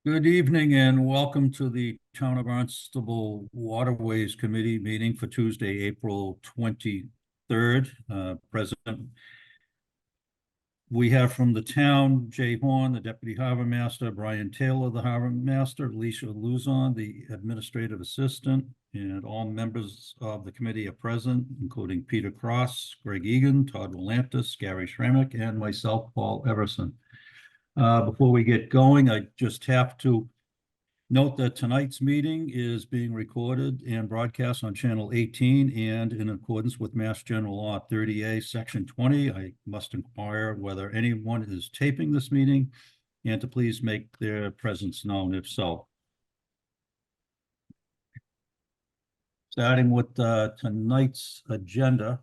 Good evening and welcome to the Town of Barnstable Waterways Committee meeting for Tuesday, April 23rd. President, we have from the town, Jay Horn, the Deputy Harbor Master, Brian Taylor, the Harbor Master, Alicia Luzon, the Administrative Assistant, and all members of the committee are present, including Peter Cross, Greg Egan, Todd Willantis, Gary Shramick, and myself, Paul Everson. Before we get going, I just have to note that tonight's meeting is being recorded and broadcast on Channel 18, and in accordance with Mass General Law 30A, Section 20, I must inquire whether anyone is taping this meeting and to please make their presence known if so. Starting with tonight's agenda.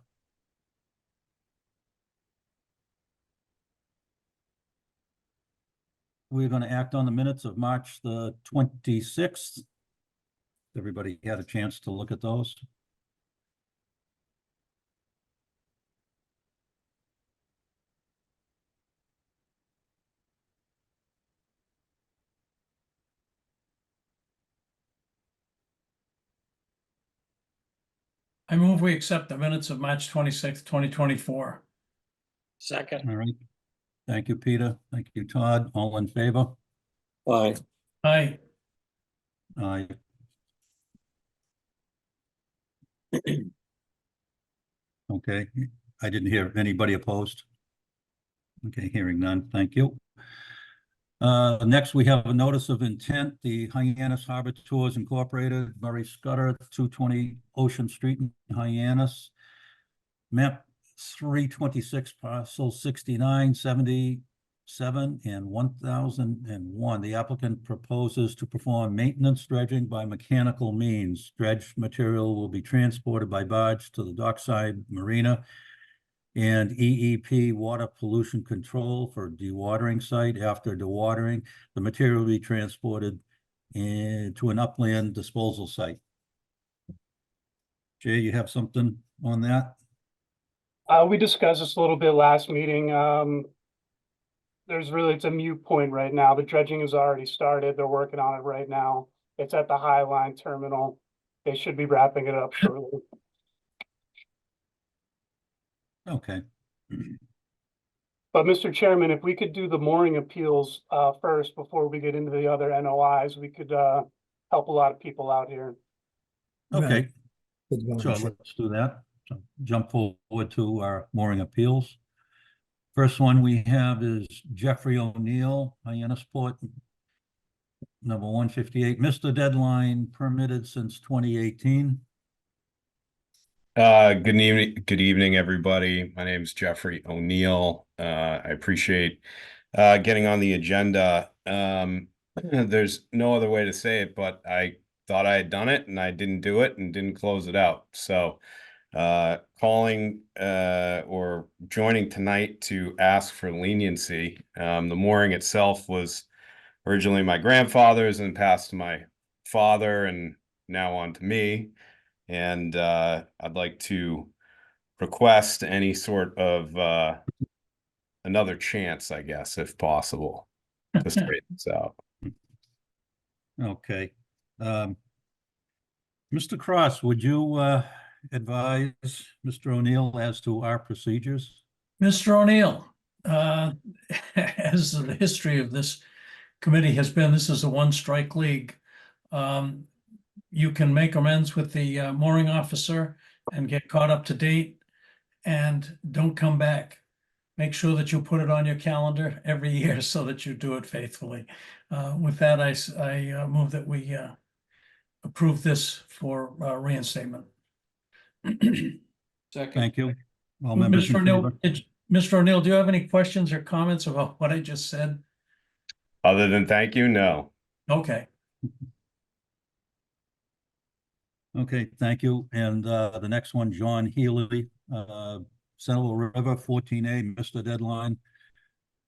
We're going to act on the minutes of March the 26th. Everybody had a chance to look at those? I move we accept the minutes of March 26th, 2024. Second. All right. Thank you, Peter. Thank you, Todd. All in favor? Aye. Aye. Aye. Okay, I didn't hear anybody opposed. Okay, hearing none, thank you. Next, we have a notice of intent, the Hyannis Harbor Tours Incorporated, Murray Scudder, 220 Ocean Street in Hyannis. Map 326, parcel 69, 77, and 1001. The applicant proposes to perform maintenance dredging by mechanical means. Dredged material will be transported by barge to the dockside marina and EEP water pollution control for dewatering site. After dewatering, the material will be transported to an upland disposal site. Jay, you have something on that? We discussed this a little bit last meeting. It's a moot point right now. The dredging has already started. They're working on it right now. It's at the High Line Terminal. They should be wrapping it up shortly. Okay. But Mr. Chairman, if we could do the mooring appeals first before we get into the other NOIs, we could help a lot of people out here. Okay, sure, let's do that. So jump forward to our mooring appeals. First one we have is Jeffrey O'Neill, Hyannis Port, number 158. Mr. Deadline permitted since 2018. Good evening, everybody. My name is Jeffrey O'Neill. I appreciate getting on the agenda. There's no other way to say it, but I thought I had done it and I didn't do it and didn't close it out. So calling or joining tonight to ask for leniency. The mooring itself was originally my grandfather's and passed to my father and now on to me. And I'd like to request any sort of another chance, I guess, if possible, to straighten this out. Okay. Mr. Cross, would you advise Mr. O'Neill as to our procedures? Mr. O'Neill, as the history of this committee has been, this is a one-strike league. You can make amends with the mooring officer and get caught up to date, and don't come back. Make sure that you put it on your calendar every year so that you do it faithfully. With that, I move that we approve this for reinstatement. Second. Thank you. All members in Mr. O'Neill, favor? Mr. O'Neill, do you have any questions or comments about what I just said? Other than thank you, no. Okay. Okay, thank you. And the next one, John Healy, Central River, 14A, Mr. Deadline.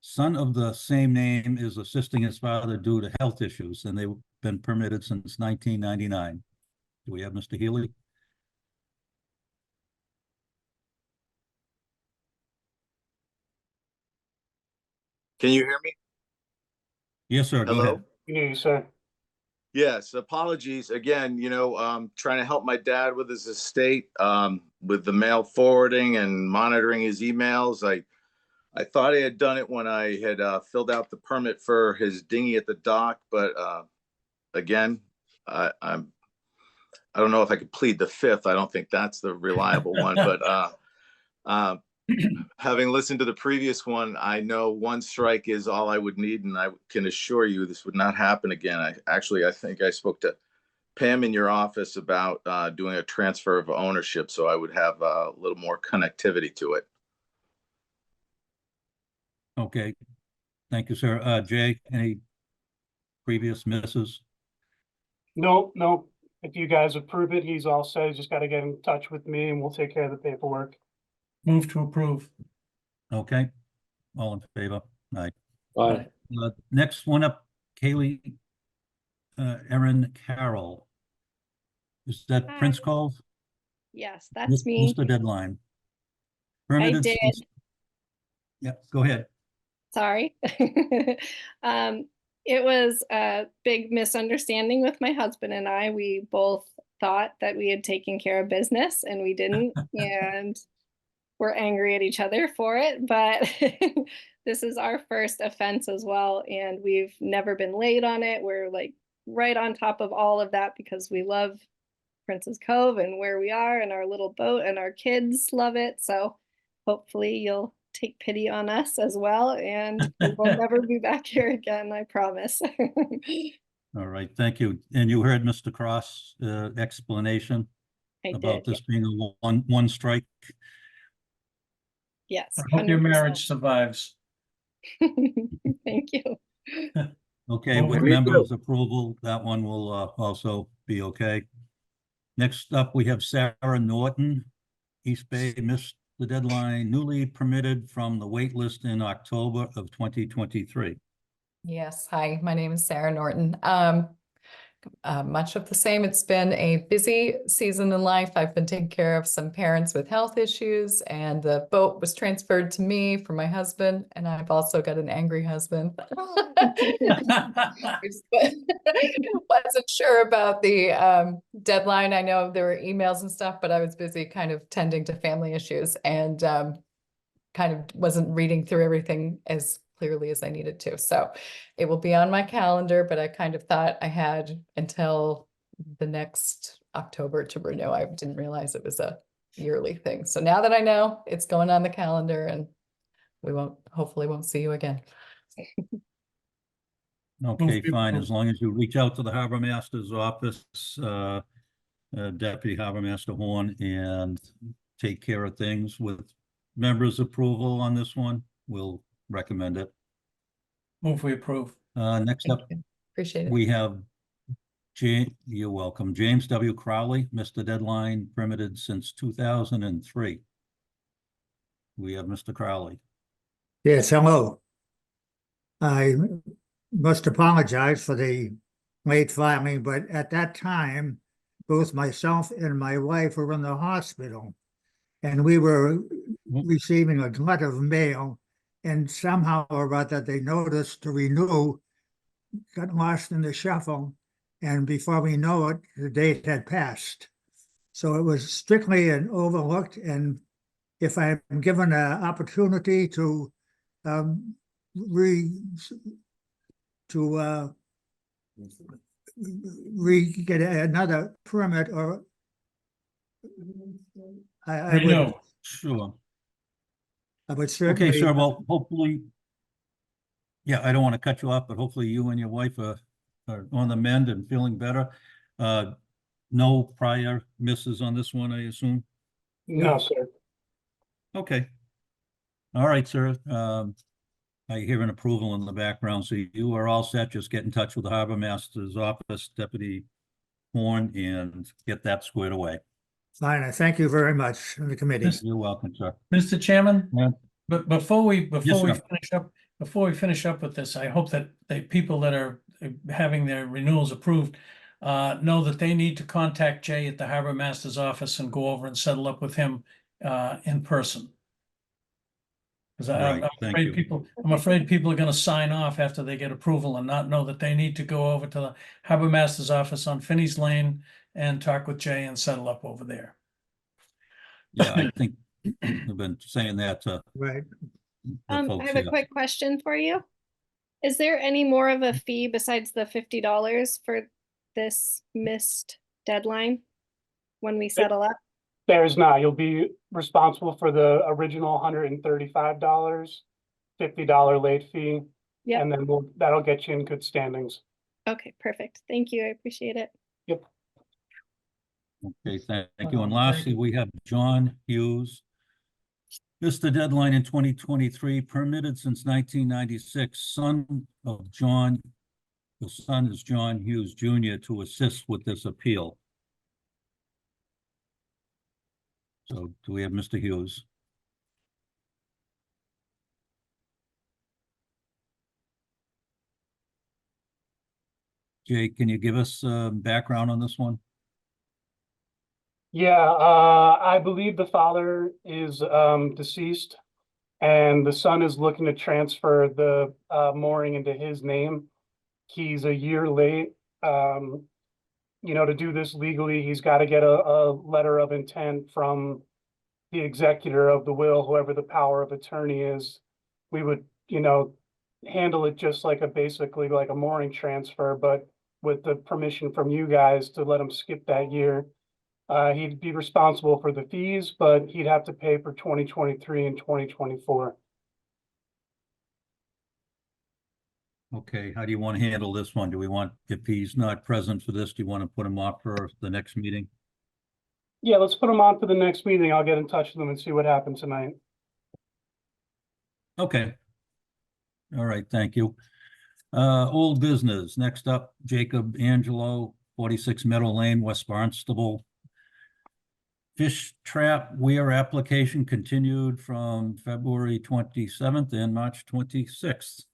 Son of the same name is assisting his father due to health issues, and they've been permitted since 1999. Do we have Mr. Healy? Can you hear me? Yes, sir. Go Hello? ahead. You know, sir. Yes, apologies again, trying to help my dad with his estate, with the mail forwarding and monitoring his emails. I thought I had done it when I had filled out the permit for his dinghy at the dock, but again, I don't know if I could plead the fifth. I don't think that's the reliable one, but having listened to the previous one, I know one strike is all I would need, and I can assure you this would not happen again. I think I spoke to Pam in your office about doing a transfer of ownership, so I would have a little more connectivity to it. Okay, thank you, sir. Jay, any previous misses? No, no. If you guys approve it, he's all set. He's just got to get in touch with me and we'll take care of the paperwork. Move to approve. Okay, all in favor? Aye. Aye. Next one up, Kaylee, Erin Carroll. Is that Hi. Prince Cove? Yes, that's me. What's the deadline? I Permitted did. since- Yeah, go ahead. Sorry. It was a big misunderstanding with my husband and I. We both thought that we had taken care of business and we didn't, and we're angry at each other for it. But this is our first offense as well, and we've never been late on it. We're like right on top of all of that because we love Princess Cove and where we are and our little boat, and our kids love it. So hopefully you'll take pity on us as well, and we will never be back here again, I promise. All right, thank you. And you heard Mr. Cross' explanation I about did, this being a one strike. yes. I hope your 100%. marriage survives. Thank you. Okay, Well, with me too. members' approval, that one will also be okay. Next up, we have Sarah Norton. East Bay missed the deadline, newly permitted from the wait list in October of 2023. Yes, hi, my name is Sarah Norton. Much of the same. It's been a busy season in life. I've been taking care of some parents with health issues, and the boat was transferred to me from my husband, and I've also got an angry husband. Wasn't sure about the deadline. I know there were emails and stuff, but I was busy kind of tending to family issues and kind of wasn't reading through everything as clearly as I needed to. So it will be on my calendar, but I kind of thought I had until the next October to renew. I didn't realize it was a yearly thing. So now that I know, it's going on the calendar, and we hopefully won't see you again. Okay, to fine, approve. as long as you reach out to the harbor master's office, Deputy Harbor Master Horn, and take care of things with members' approval on this one, we'll recommend it. Move we approve. Next Thank up, you. Appreciate it. we have you're welcome, James W. Crowley, missed the deadline, permitted since 2003. We have Mr. Crowley. Yes, hello. I must apologize for the late filing, but at that time, both myself and my wife were in the hospital, and we were receiving a glut of mail, and somehow or other they noticed to renew, got lost in the shuffle, and before we know it, the date had passed. So it was strictly an overlooked, and if I'm given an opportunity to get another permit, or I Renew. Sure. would Okay, certainly. sir, well, hopefully, yeah, I don't want to cut you off, but hopefully you and your wife are on the mend and feeling better. No prior misses on this one, I assume? No, sir. Okay. All right, sir. I hear an approval in the background, so you are all set. Just get in touch with the harbor master's office, Deputy Horn, and get that squared away. Fine, I thank you very much, the committee. You're welcome, sir. Mr. Chairman, Yeah. but before we sir. finish up with this, I hope that the people that are having their renewals approved know that they need to contact Jay at the harbor master's office and go over and settle up with him in person. Because Right, I'm thank afraid you. I'm afraid people are gonna sign off after they get approval and not know that they need to go over to the harbor master's office on Finney's Lane and talk with Jay and settle up over there. Yeah, I think I've been saying that to Right. the I folks have a here. quick question for you. Is there any more of a fee besides the $50 for this missed deadline when we settle up? There's not, you'll be responsible for the original $135, $50 late fee. Yep. And then that'll get you in good standings. Okay, perfect. Thank you. I appreciate it. Yep. Okay, thank you. And Thank lastly, you. we have John Hughes. Missed the deadline in 2023, permitted since 1996, son of John. The son is John Hughes Jr. to assist with this appeal. So do we have Mr. Hughes? Jay, can you give us background on this one? Yeah, I believe the father is deceased and the son is looking to transfer the mooring into his name. He's a year late. To do this legally, he's got to get a letter of intent from the executor of the will, whoever the power of attorney is. We would, handle it just like basically like a mooring transfer, but with the permission from you guys to let him skip that year. He'd be responsible for the fees, but he'd have to pay for 2023 and 2024. Okay, how do you want to handle this one? Do we want, if he's not present for this, do you want to put him off for the next meeting? Yeah, let's put him on for the next meeting. I'll get in touch with him and see what happened tonight. Okay. All right, thank you. Old business, next up, Jacob Angelo, 46 Meadow Lane, West Barnstable. Fish trap weir application continued from February 27th and March 26th.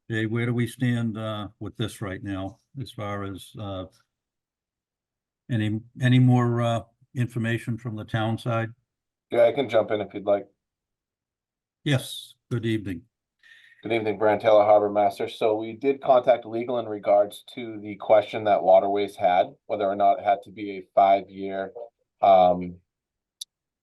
Jay, where do we stand with this right now, as far as any more information from the town side? Yeah, I can jump in if you'd like. Yes, good evening. Good evening, Brian Taylor, Harbor Master. So we did contact legal in regards to the question that Waterways had, whether or not it had to be a 5-year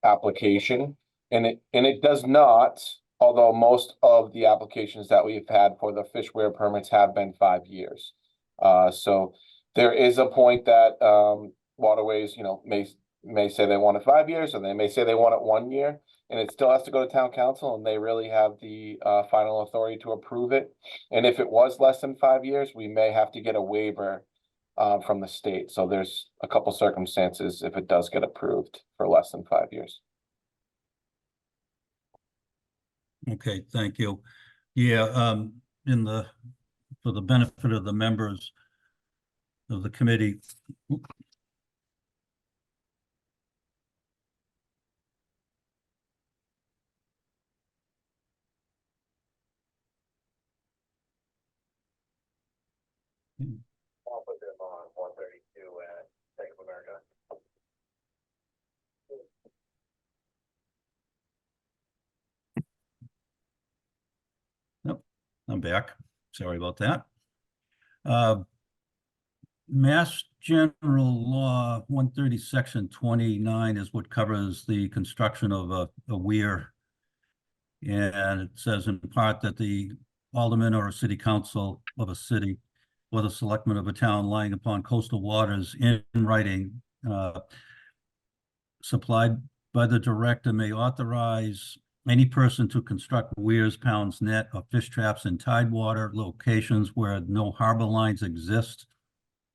application. And it does not, although most of the applications that we've had for the fish weir permits have been 5 years. So there is a point that Waterways, may say they want it 5 years, or they may say they want it 1 year, and it still has to go to town council, and they really have the final authority to approve it. And if it was less than 5 years, we may have to get a waiver from the state. So there's a couple circumstances if it does get approved for less than 5 years. Okay, thank you. Yeah, for the benefit of the members of the committee. I'll put them on 132 at Bank of America. Nope, I'm back. Sorry about that. Mass General Law 130, Section 29 is what covers the construction of a weir. And it says in part that the alderman or a city council of a city or the selectmen of a town lying upon coastal waters in writing supplied by the director may authorize any person to construct weirs, pounds, net, or fish traps in tidewater locations where no harbor lines exist,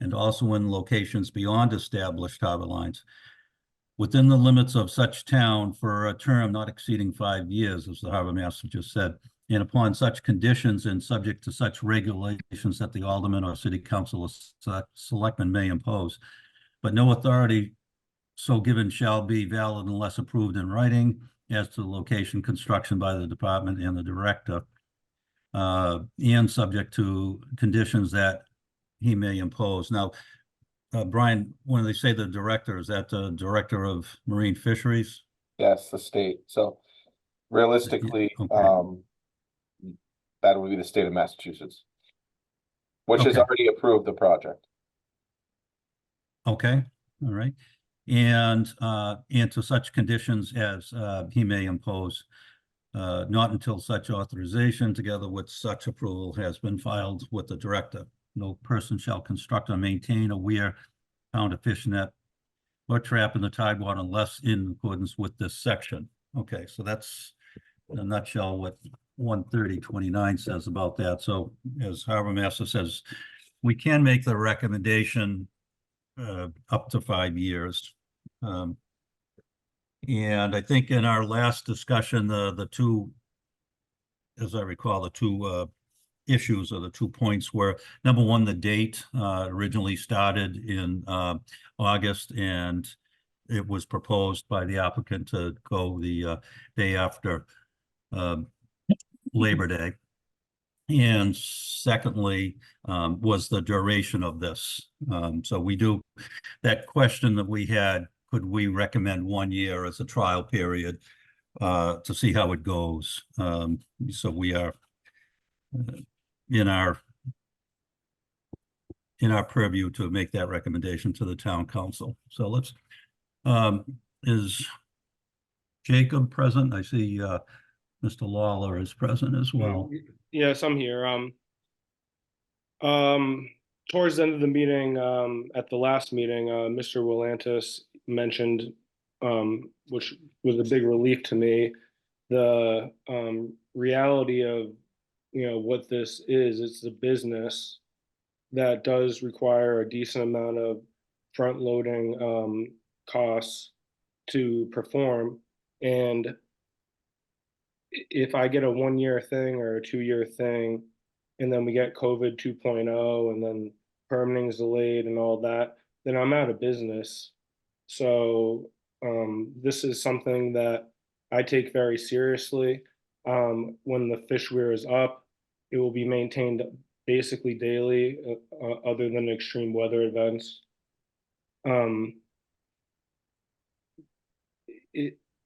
and also in locations beyond established harbor lines, within the limits of such town for a term not exceeding 5 years, as the harbor master just said, and upon such conditions and subject to such regulations that the alderman or city council or selectmen may impose. But no authority so given shall be valid unless approved in writing as to the location, construction by the department and the director, and subject to conditions that he may impose. Now, Brian, when they say the director, is that the director of marine fisheries? Yes, the state. So realistically, Okay. that would be the state of Massachusetts, which has Okay. already approved the project. Okay, all right. And to such conditions as he may impose, not until such authorization together with such approval has been filed with the director. No person shall construct or maintain a weir, pound a fish net, or trap in the tidewater unless in accordance with this section. Okay, so that's in a nutshell what 13029 says about that. So as Harbor Master says, we can make the recommendation up to 5 years. And I think in our last discussion, the two, as I recall, the two issues or the 2 points were, number one, the date originally started in August, and it was proposed by the applicant to go the day after Labor Day. And secondly, was the duration of this. So we do, that question that we had, could we recommend 1 year as a trial period to see how it goes? So we are in our purview to make that recommendation to the town council. So let's, is Jacob present? I see Mr. Lawler is present as well. Yes, I'm here. Towards the end of the meeting, at the last meeting, Mr. Willantis mentioned, which was a big relief to me, the reality of, what this is. It's a business that does require a decent amount of front loading costs to perform. And if I get a 1 year thing or a 2 year thing, and then we get COVID 2.0, and then permitting is delayed and all that, then I'm out of business. So this is something that I take very seriously. When the fish weir is up, it will be maintained basically daily, other than extreme weather events.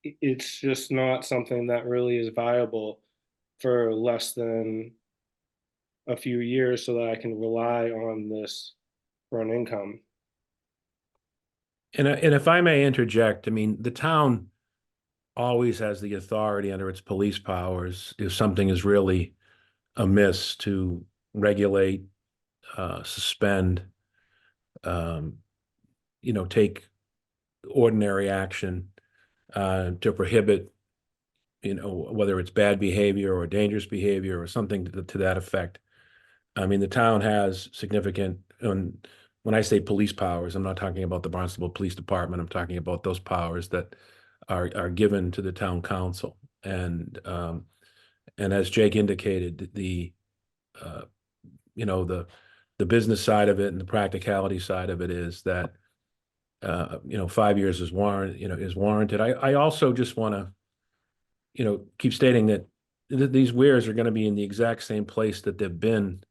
It's just not something that really is viable for less than a few years so that I can rely on this for an income. And if I may interject, I mean, the town always has the authority under its police powers if something is really amiss to regulate, suspend, take ordinary action to prohibit, whether it's bad behavior or dangerous behavior or something to that effect. I mean, the town has significant, and when I say police powers, I'm not talking about the Barnstable Police Department. I'm talking about those powers that are given to the town council. And as Jake indicated, the business side of it and the practicality side of it is that 5 years is warranted. I also just want to keep stating that these weirs are going to be in the exact same place that they've been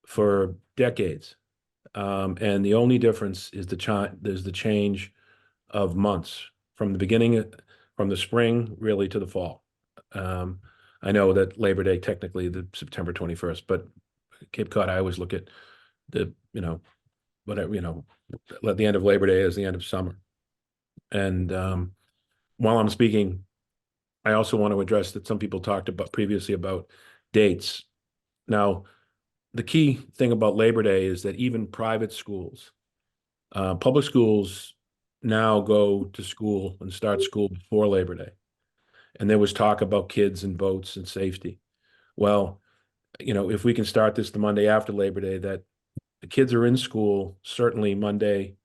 for decades. And the only difference is there's the change of months from the beginning, from the spring really to the fall. I know that Labor Day technically the September 21st, but Cape Cod, I always look at the, whatever, at the end of Labor Day as the end of summer. And while I'm speaking, I also want to address that some people talked about previously about dates. Now, the key thing about Labor Day is that even private schools, public schools now go to school and start school before Labor Day. And there was talk about kids and boats and safety. Well, if we can start this the Monday after Labor Day, that the kids are in school, certainly Monday,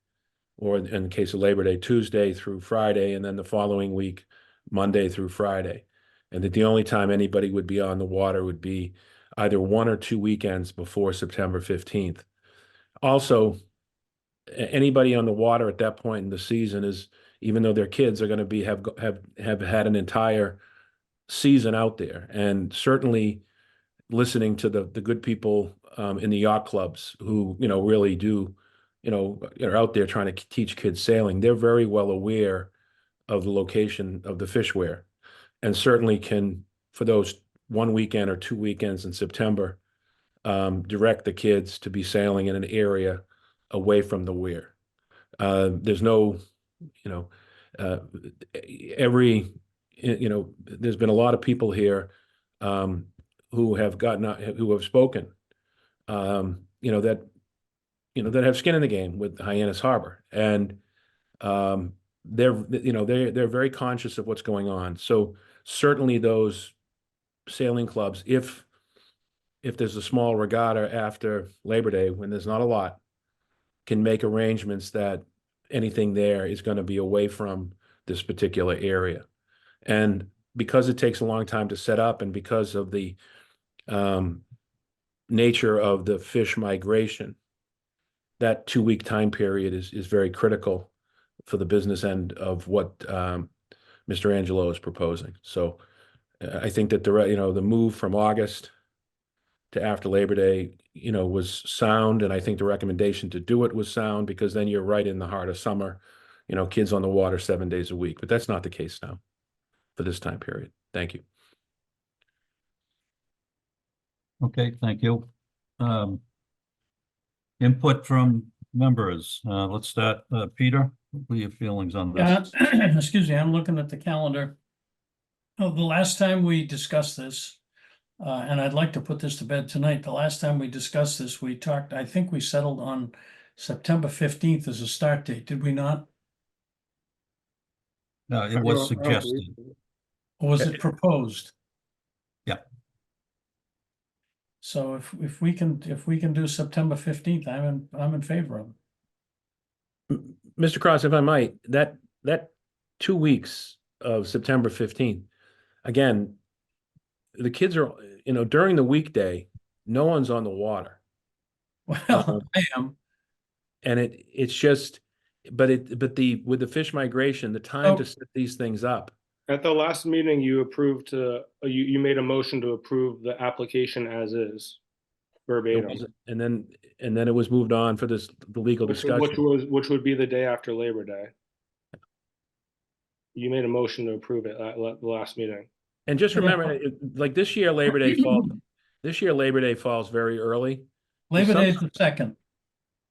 or in the case of Labor Day, Tuesday through Friday, and then the following week, Monday through Friday. And that the only time anybody would be on the water would be either 1 or 2 weekends before September 15th. Also, anybody on the water at that point in the season is, even though their kids are going to be have had an entire season out there, and certainly listening to the good people in the yacht clubs who really do are out there trying to teach kids sailing, they're very well aware of the location of the fishware, and certainly can, for those 1 weekend or 2 weekends in September, direct the kids to be sailing in an area away from the weir. There's no, you know, there's been a lot of people here who have spoken, that have skin in the game with Hyannis Harbor, and they're very conscious of what's going on. So certainly those sailing clubs, if there's a small regatta after Labor Day, when there's not a lot, can make arrangements that anything there is going to be away from this particular area. And because it takes a long time to set up, and because of the nature of the fish migration, that 2-week time period is very critical for the business end of what Mr. Angelo is proposing. So I think that the move from August to after Labor Day, was sound, and I think the recommendation to do it was sound, because then you're right in the heart of summer, kids on the water 7 days a week. But that's not the case now for this time period. Thank you. Okay, thank you. Input from members. Let's start. Peter, what are your feelings on this? Excuse me, I'm looking at the calendar. Oh, the last time we discussed this, and I'd like to put this to bed tonight. The last time we discussed this, we talked, I think we settled on September 15th as a start date, did we not? No, it was suggested. Or was it proposed? Yeah. So if we can do September 15th, I'm in favor of it. Mr. Cross, if I might, that 2 weeks of September 15th, again, the kids are, during the weekday, no one's on the water. Well, I am. And it's just, with the fish migration, the time to set these things up. At the last meeting, you approved you made a motion to approve the application as is, verbatim. And then it was moved on for the legal discussion. Which would be the day after Labor Day. You made a motion to approve it at the last meeting. And just remember, like this year, Labor Day falls very early. Labor Day is the 2nd.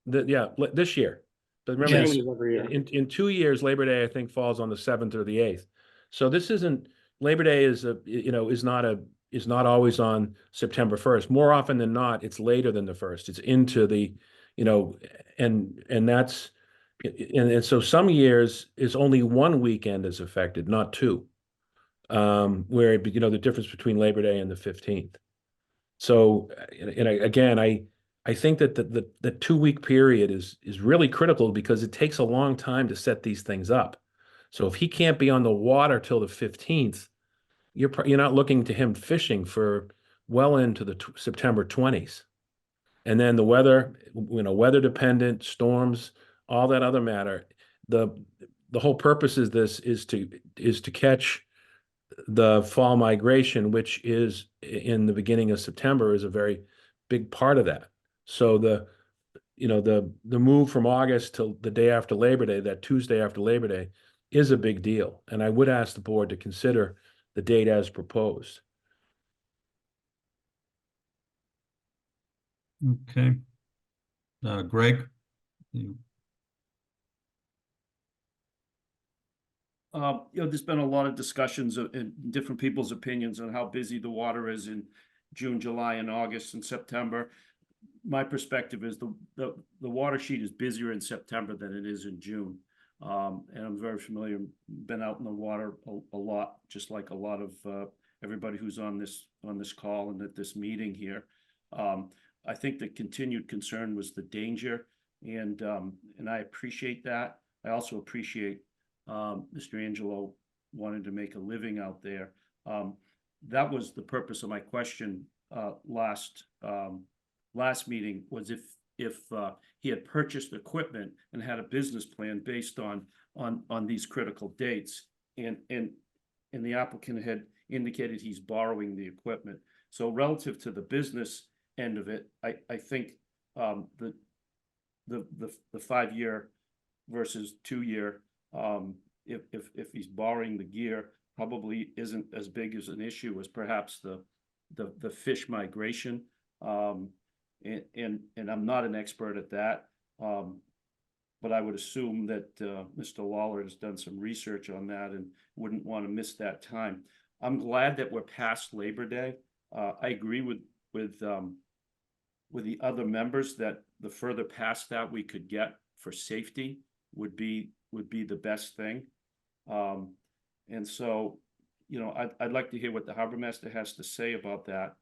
This year. But remember, in 2 years, Labor Day, I think, falls on the 7th or the 8th. So this isn't, Labor Day is not always on September 1st. More often than not, it's later than the 1st. It's into the, and that's, and so some years is only 1 weekend is affected, not 2. Where, the difference between Labor Day and the 15th. So, again, I think that the 2-week period is really critical, because it takes a long time to set these things up. So if he can't be on the water till the 15th, you're not looking to him fishing for well into the September 20s. And then the weather, weather dependent, storms, all that other matter. The whole purpose of this is to catch the fall migration, which is in the beginning of September, is a very big part of that. So the move from August till the day after Labor Day, that Tuesday after Labor Day, is a big deal. And I would ask the board to consider the date as proposed. Okay. Greg? There's been a lot of discussions and different people's opinions on how busy the water is in June, July, and August and September. My perspective is the water sheet is busier in September than it is in June. And I'm very familiar, been out in the water a lot, just like a lot of everybody who's on this call and at this meeting here. I think the continued concern was the danger, and I appreciate that. I also appreciate Mr. Angelo wanted to make a living out there. That was the purpose of my question last meeting, was if he had purchased equipment and had a business plan based on these critical dates, and the applicant had indicated he's borrowing the equipment. So relative to the business end of it, I think the 5-year versus 2-year if he's borrowing the gear, probably isn't as big as an issue as perhaps the fish migration. And I'm not an expert at that. But I would assume that Mr. Lawler has done some research on that and wouldn't want to miss that time. I'm glad that we're past Labor Day. I agree with the other members that the further past that we could get for safety would be the best thing. And so, you know, I'd like to hear what the harbor master has to say about that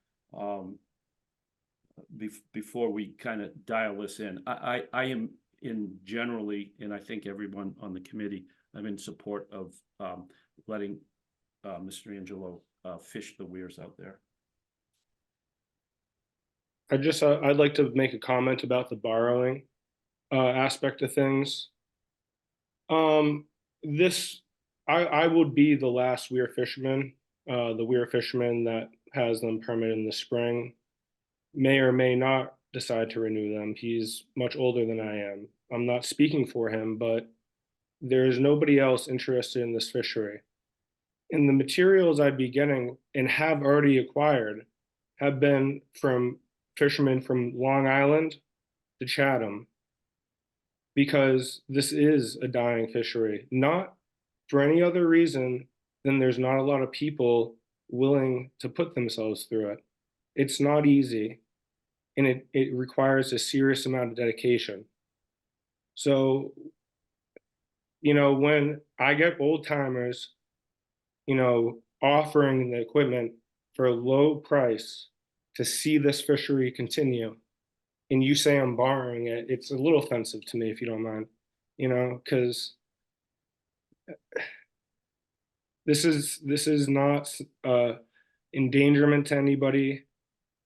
before we kind of dial this in. I am generally, and I think everyone on the committee, I'm in support of letting Mr. Angelo fish the weirs out there. I'd like to make a comment about the borrowing aspect of things. I would be the last weir fisherman, the weir fisherman that has them permitted in the spring, may or may not decide to renew them. He's much older than I am. I'm not speaking for him, but there's nobody else interested in this fishery. And the materials I'd be getting and have already acquired have been from fishermen from Long Island to Chatham, because this is a dying fishery, not for any other reason than there's not a lot of people willing to put themselves through it. It's not easy, and it requires a serious amount of dedication. So, you know, when I get old timers, you know, offering the equipment for a low price to see this fishery continue, and you say I'm borrowing it, it's a little offensive to me, if you don't mind, you know, because this is not endangerment to anybody.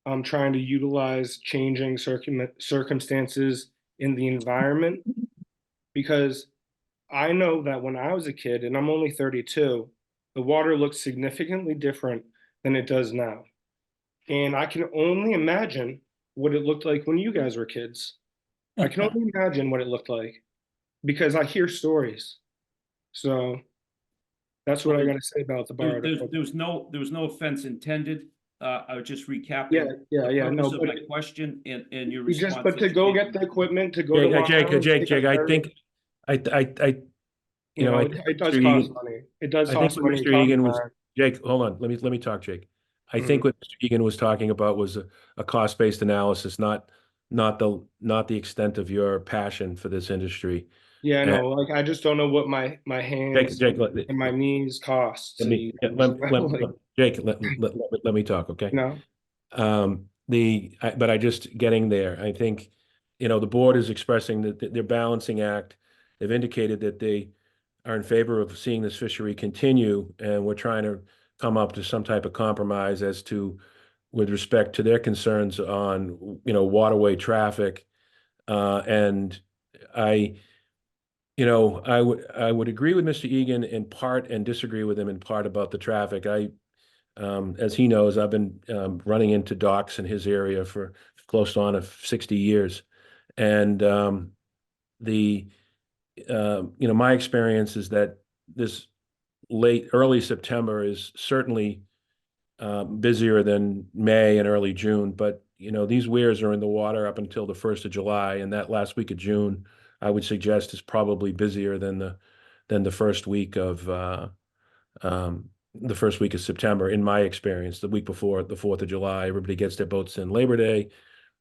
I'm trying to utilize changing circumstances in the environment, because I know that when I was a kid, and I'm only 32, the water looked significantly different than it does now. And I can only imagine what it looked like when you guys were kids. I can only imagine what it looked like because I hear stories. So that's what I got to say about the bar. There was no offense intended. I was just recapping. Yeah. The purpose No, of my question and your you response. just, but to go get the equipment, to go to Long Jake, Island, Jake, I think, you know, it does cost money. It does cost money. Mr. Egan was, Jake, hold on, let me talk, Jake. I think what Mr. Egan was talking about was a cost-based analysis, not the extent of your passion for this industry. Yeah, no, like I just don't know what my hands Jake, and my knees cost. Jake, let me talk, okay? No. But I just getting there. I think, you know, the board is expressing that their balancing act. They've indicated that they are in favor of seeing this fishery continue, and we're trying to come up to some type of compromise as to, with respect to their concerns on, you know, waterway traffic. And I would agree with Mr. Egan in part and disagree with him in part about the traffic. As he knows, I've been running into docks in his area for close on 60 years. And my experience is that this early September is certainly busier than May and early June. But, you know, these weirs are in the water up until the 1st of July, and that last week of June, I would suggest, is probably busier than the first week of September, in my experience. The week before the 4th of July, everybody gets their boats in Labor Day.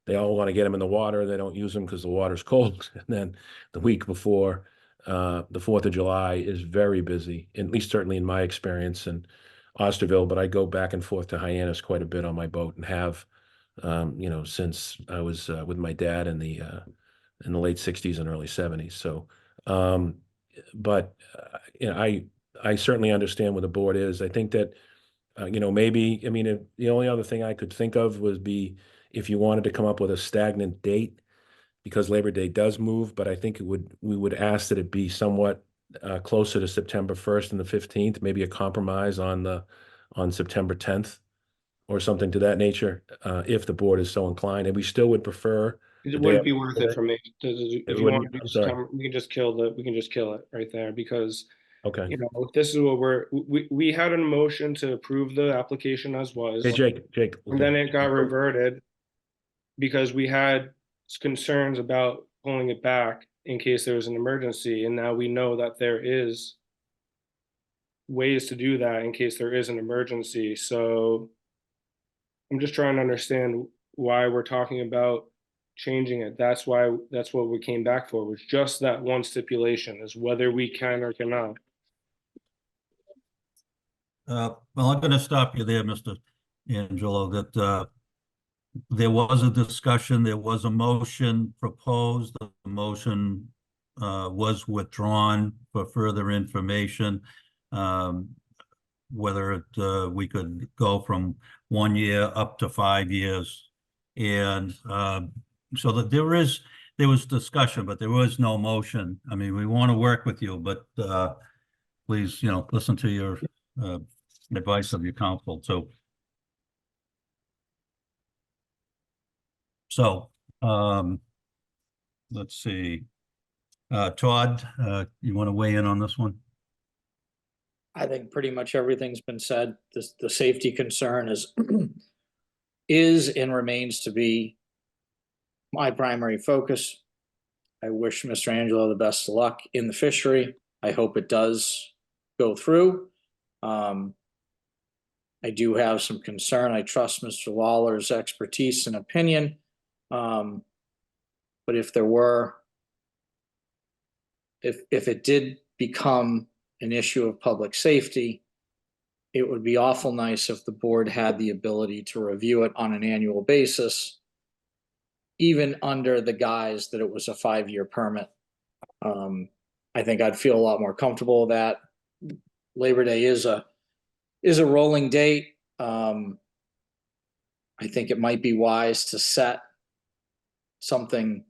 They all want to get them in the water. They don't use them because the water's cold. And then the week before the 4th of July is very busy, at least certainly in my experience in Osterville. But I go back and forth to Hyannis quite a bit on my boat, and have, since I was with my dad in the late 60s and early 70s. So, I certainly understand what the board is. I think that, maybe, I mean, the only other thing I could think of would be if you wanted to come up with a stagnant date, because Labor Day does move, but I think we would ask that it be somewhat closer to September 1st and the 15th, maybe a compromise on September 10th or something to that nature, if the board is so inclined. And we still would prefer. It wouldn't be worth it for me. If you want to do September, we can just kill it right there, because Okay. You know, this is what we had a motion to approve the application as was. Hey, Jake. And then it got reverted because we had concerns about pulling it back in case there was an emergency. And now we know that there is ways to do that in case there is an emergency. So I'm just trying to understand why we're talking about changing it. That's what we came back for, was just that one stipulation, is whether we can or cannot. Well, I'm going to stop you there, Mr. Angelo, that there was a discussion, there was a motion proposed, the motion was withdrawn for further information. Whether we could go from 1 year up to 5 years. And so that there was discussion, but there was no motion. I mean, we want to work with you, but please, listen to your advice of your counsel too. So, let's see. Todd, you want to weigh in on this one? I think pretty much everything's been said. The safety concern is and remains to be my primary focus. I wish Mr. Angelo the best of luck in the fishery. I hope it does go through. I do have some concern. I trust Mr. Lawler's expertise and opinion. But if there were, if it did become an issue of public safety, it would be awful nice if the board had the ability to review it on an annual basis, even under the guise that it was a 5-year permit. I think I'd feel a lot more comfortable with that. Labor Day is a rolling date. I think it might be wise to set something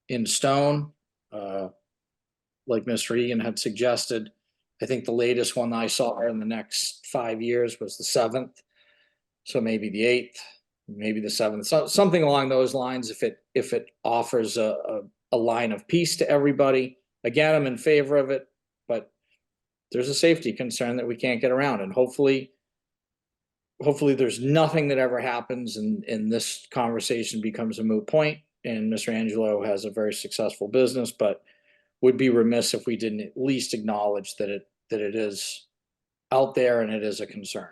in stone, like Mr. Egan had suggested. I think the latest one I saw in the next 5 years was the 7th. So maybe the 8th, maybe the 7th, so something along those lines. If it offers a line of peace to everybody. Again, I'm in favor of it, but there's a safety concern that we can't get around. And hopefully there's nothing that ever happens and this conversation becomes a moot point and Mr. Angelo has a very successful business, but would be remiss if we didn't at least acknowledge that it is out there and it is a concern.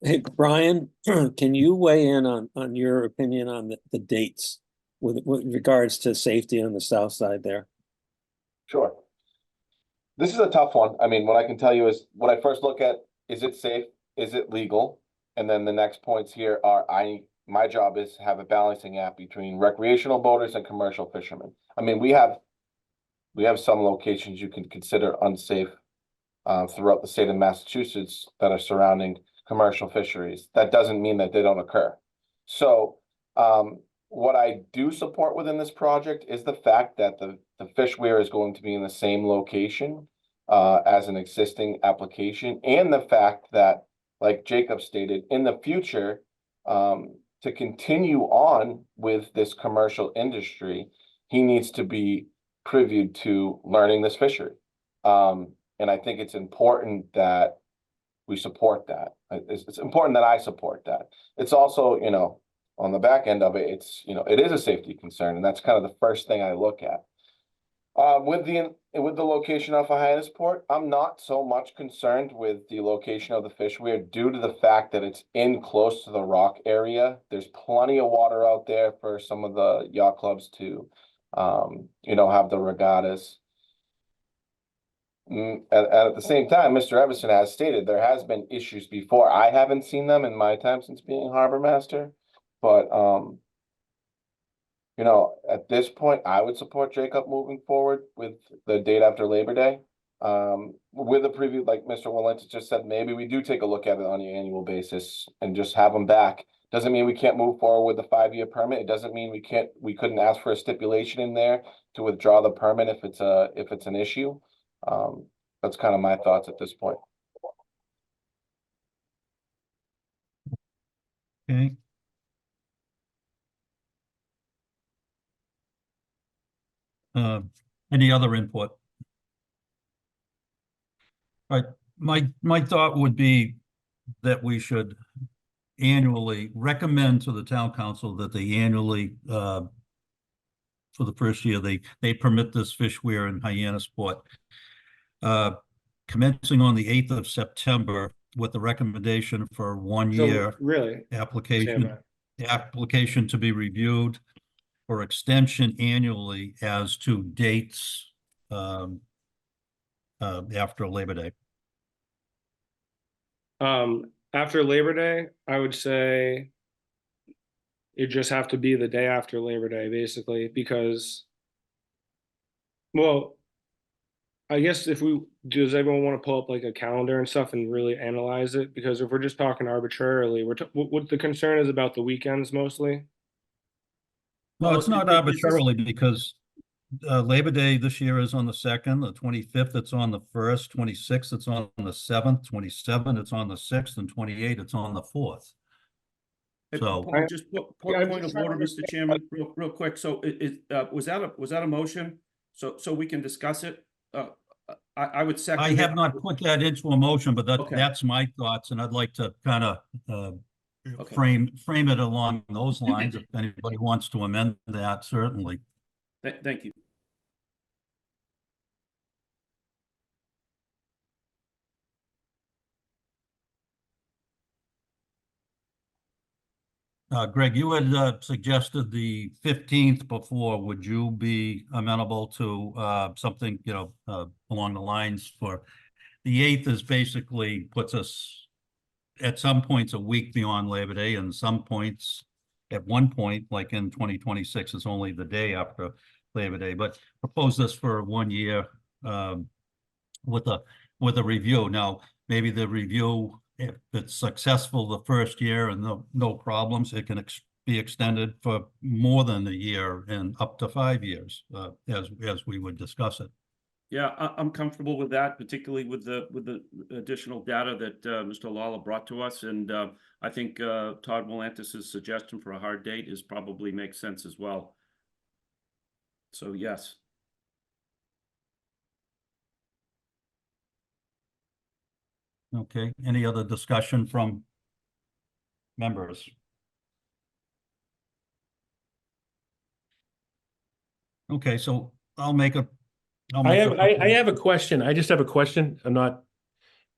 Hey, Brian, can you weigh in on your opinion on the dates with regards to safety on the south side there? Sure. This is a tough one. I mean, what I can tell you is what I first look at, is it safe? Is it legal? And then the next points here are my job is to have a balancing act between recreational boaters and commercial fishermen. I mean, we have some locations you can consider unsafe throughout the state of Massachusetts that are surrounding commercial fisheries. That doesn't mean that they don't occur. So what I do support within this project is the fact that the fish weir is going to be in the same location as an existing application, and the fact that, like Jacob stated, in the future, to continue on with this commercial industry, he needs to be privy to learning this fishery. And I think it's important that we support that. It's important that I support that. It's also, on the back end of it, it is a safety concern, and that's kind of the first thing I look at. With the location off of Hyannisport, I'm not so much concerned with the location of the fish weir due to the fact that it's in close to the rock area. There's plenty of water out there for some of the yacht clubs to, have the regattas. At the same time, Mr. Everson has stated there has been issues before. I haven't seen them in my time since being harbor master, but at this point, I would support Jacob moving forward with the date after Labor Day. With a preview, like Mr. Walenta just said, maybe we do take a look at it on an annual basis and just have them back. Doesn't mean we can't move forward with the 5-year permit. It doesn't mean we couldn't ask for a stipulation in there to withdraw the permit if it's an issue. That's kind of my thoughts at this point. Okay. Any other input? Right, my thought would be that we should annually recommend to the town council that they annually, for the first year, they permit this fish weir in Hyannisport. Commencing on the 8th of September with the recommendation for 1 So year really, application to be reviewed for extension annually as to dates after Labor Day. after Labor Day, I would say it just have to be the day after Labor Day, basically, because, well, I guess does everyone want to pull up like a calendar and stuff and really analyze it? Because if we're just talking arbitrarily, what the concern is about the weekends mostly. No, Well, it's not is this- arbitrarily because Labor Day this year is on the 2nd, the 25th, it's on the 1st, 26th, it's on the 7th, 27th, it's on the 6th, and 28th, it's on the 4th. So Just I'm point just of order, trying to Mr. Chairman, real quick. So was that a motion? So we can discuss it? I would second I it. have not put that into a motion, but Okay. that's my thoughts, and I'd like to kind of Okay. frame it along those lines. If anybody wants to amend that, certainly. Thank you. Greg, you had suggested the 15th before. Would you be amenable to something, along the lines for the 8th is basically puts us at some points a week beyond Labor Day, and some points at one point, like in 2026, is only the day after Labor Day. But propose this for 1 year with a review. Now, maybe the review, if it's successful the first year and no problems, it can be extended for more than a year and up to 5 years, as we would discuss it. Yeah, I'm comfortable with that, particularly with the additional data that Mr. Lawler brought to us, and I think Todd Volantis's suggestion for a hard date probably makes sense as well. So yes. Okay, any other discussion from members? Okay, so I'll make a. I have a question. I just have a question.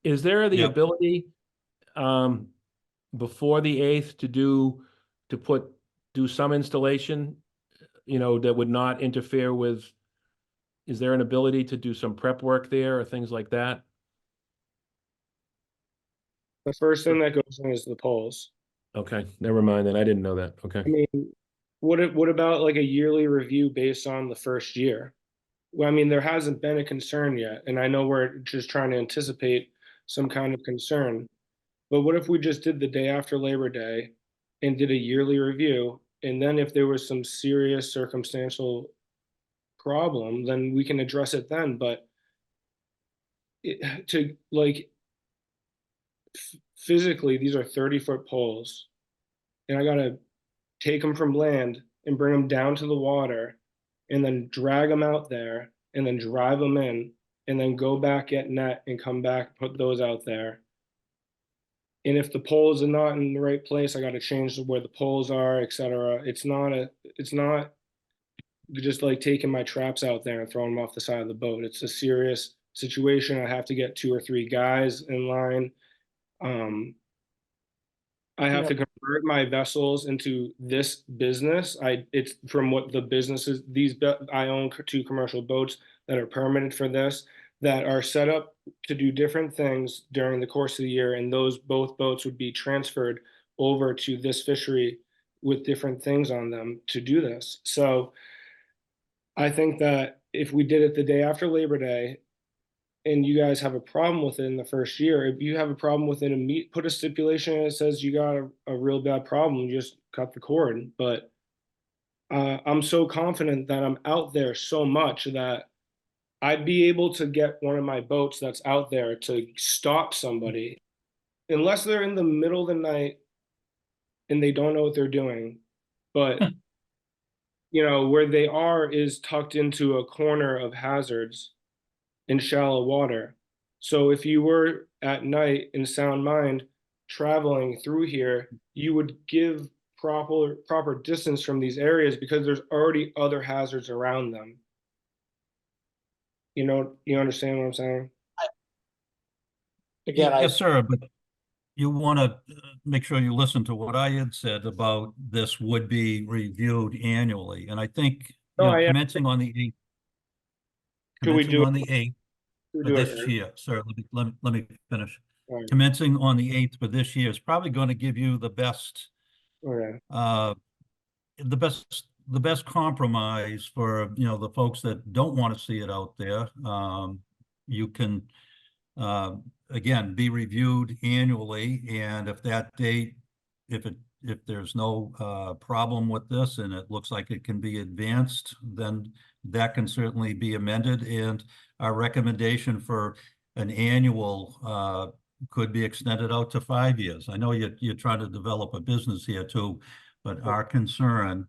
Is there the Yeah. ability before the 8th to do some installation, that would not interfere with, is there an ability to do some prep work there or things like that? The first thing that goes in is the polls. Okay, never mind then. I didn't know that. Okay. I mean, what about like a yearly review based on the first year? Well, I mean, there hasn't been a concern yet, and I know we're just trying to anticipate some kind of concern. But what if we just did the day after Labor Day and did a yearly review, and then if there was some serious circumstantial problem, then we can address it then. But physically, these are 30-foot poles, and I gotta take them from land and bring them down to the water, and then drag them out there, and then drive them in, and then go back at net and come back, put those out there. And if the poles are not in the right place, I got to change where the poles are, etc. It's not just like taking my traps out there and throwing them off the side of the boat. It's a serious situation. I have to get 2 or 3 guys in line. I have to convert my vessels into this business. It's from what the businesses, I own 2 commercial boats that are permitted for this, that are set up to do different things during the course of the year. And both boats would be transferred over to this fishery with different things on them to do this. So I think that if we did it the day after Labor Day, and you guys have a problem with it in the first year, if you have a problem with it, put a stipulation that says you got a real bad problem, just cut the cord. But I'm so confident that I'm out there so much that I'd be able to get one of my boats that's out there to stop somebody, unless they're in the middle of the night and they don't know what they're doing. But where they are is tucked into a corner of hazards in shallow water. So if you were at night in sound mind traveling through here, you would give proper distance from these areas because there's already other hazards around them. You understand what I'm saying? Again, Yes, sir, but you want to make sure you listen to what I had said about this would be reviewed annually. And I think, No, I- commencing on the 8th, Could we commencing do on the 8th we for do it this early? year, sir, let me finish. All right. Commencing on the 8th for this year is probably going to give you the best, Okay. the best compromise for, the folks that don't want to see it out there. You can, again, be reviewed annually, and if that date, if there's no problem with this and it looks like it can be advanced, then that can certainly be amended. And our recommendation for an annual could be extended out to 5 years. I know you're trying to develop a business here too, but our concern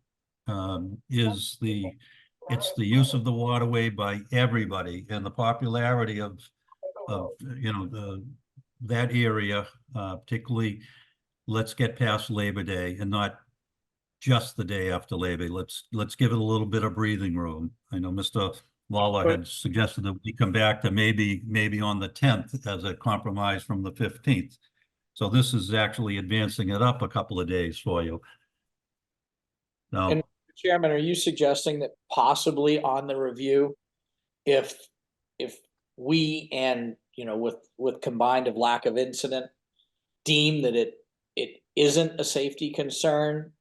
is it's the use of the waterway by everybody and the popularity of that area, particularly. Let's get past Labor Day and not just the day after Labor. Let's give it a little bit of breathing room. I know Mr. Lawler had suggested that we come back to maybe on the 10th as a compromise from the 15th. So this is actually advancing it up a couple of days for you. Now, And Chairman, are you suggesting that possibly on the review, if we and, with combined of lack of incident, deem that it isn't a safety concern,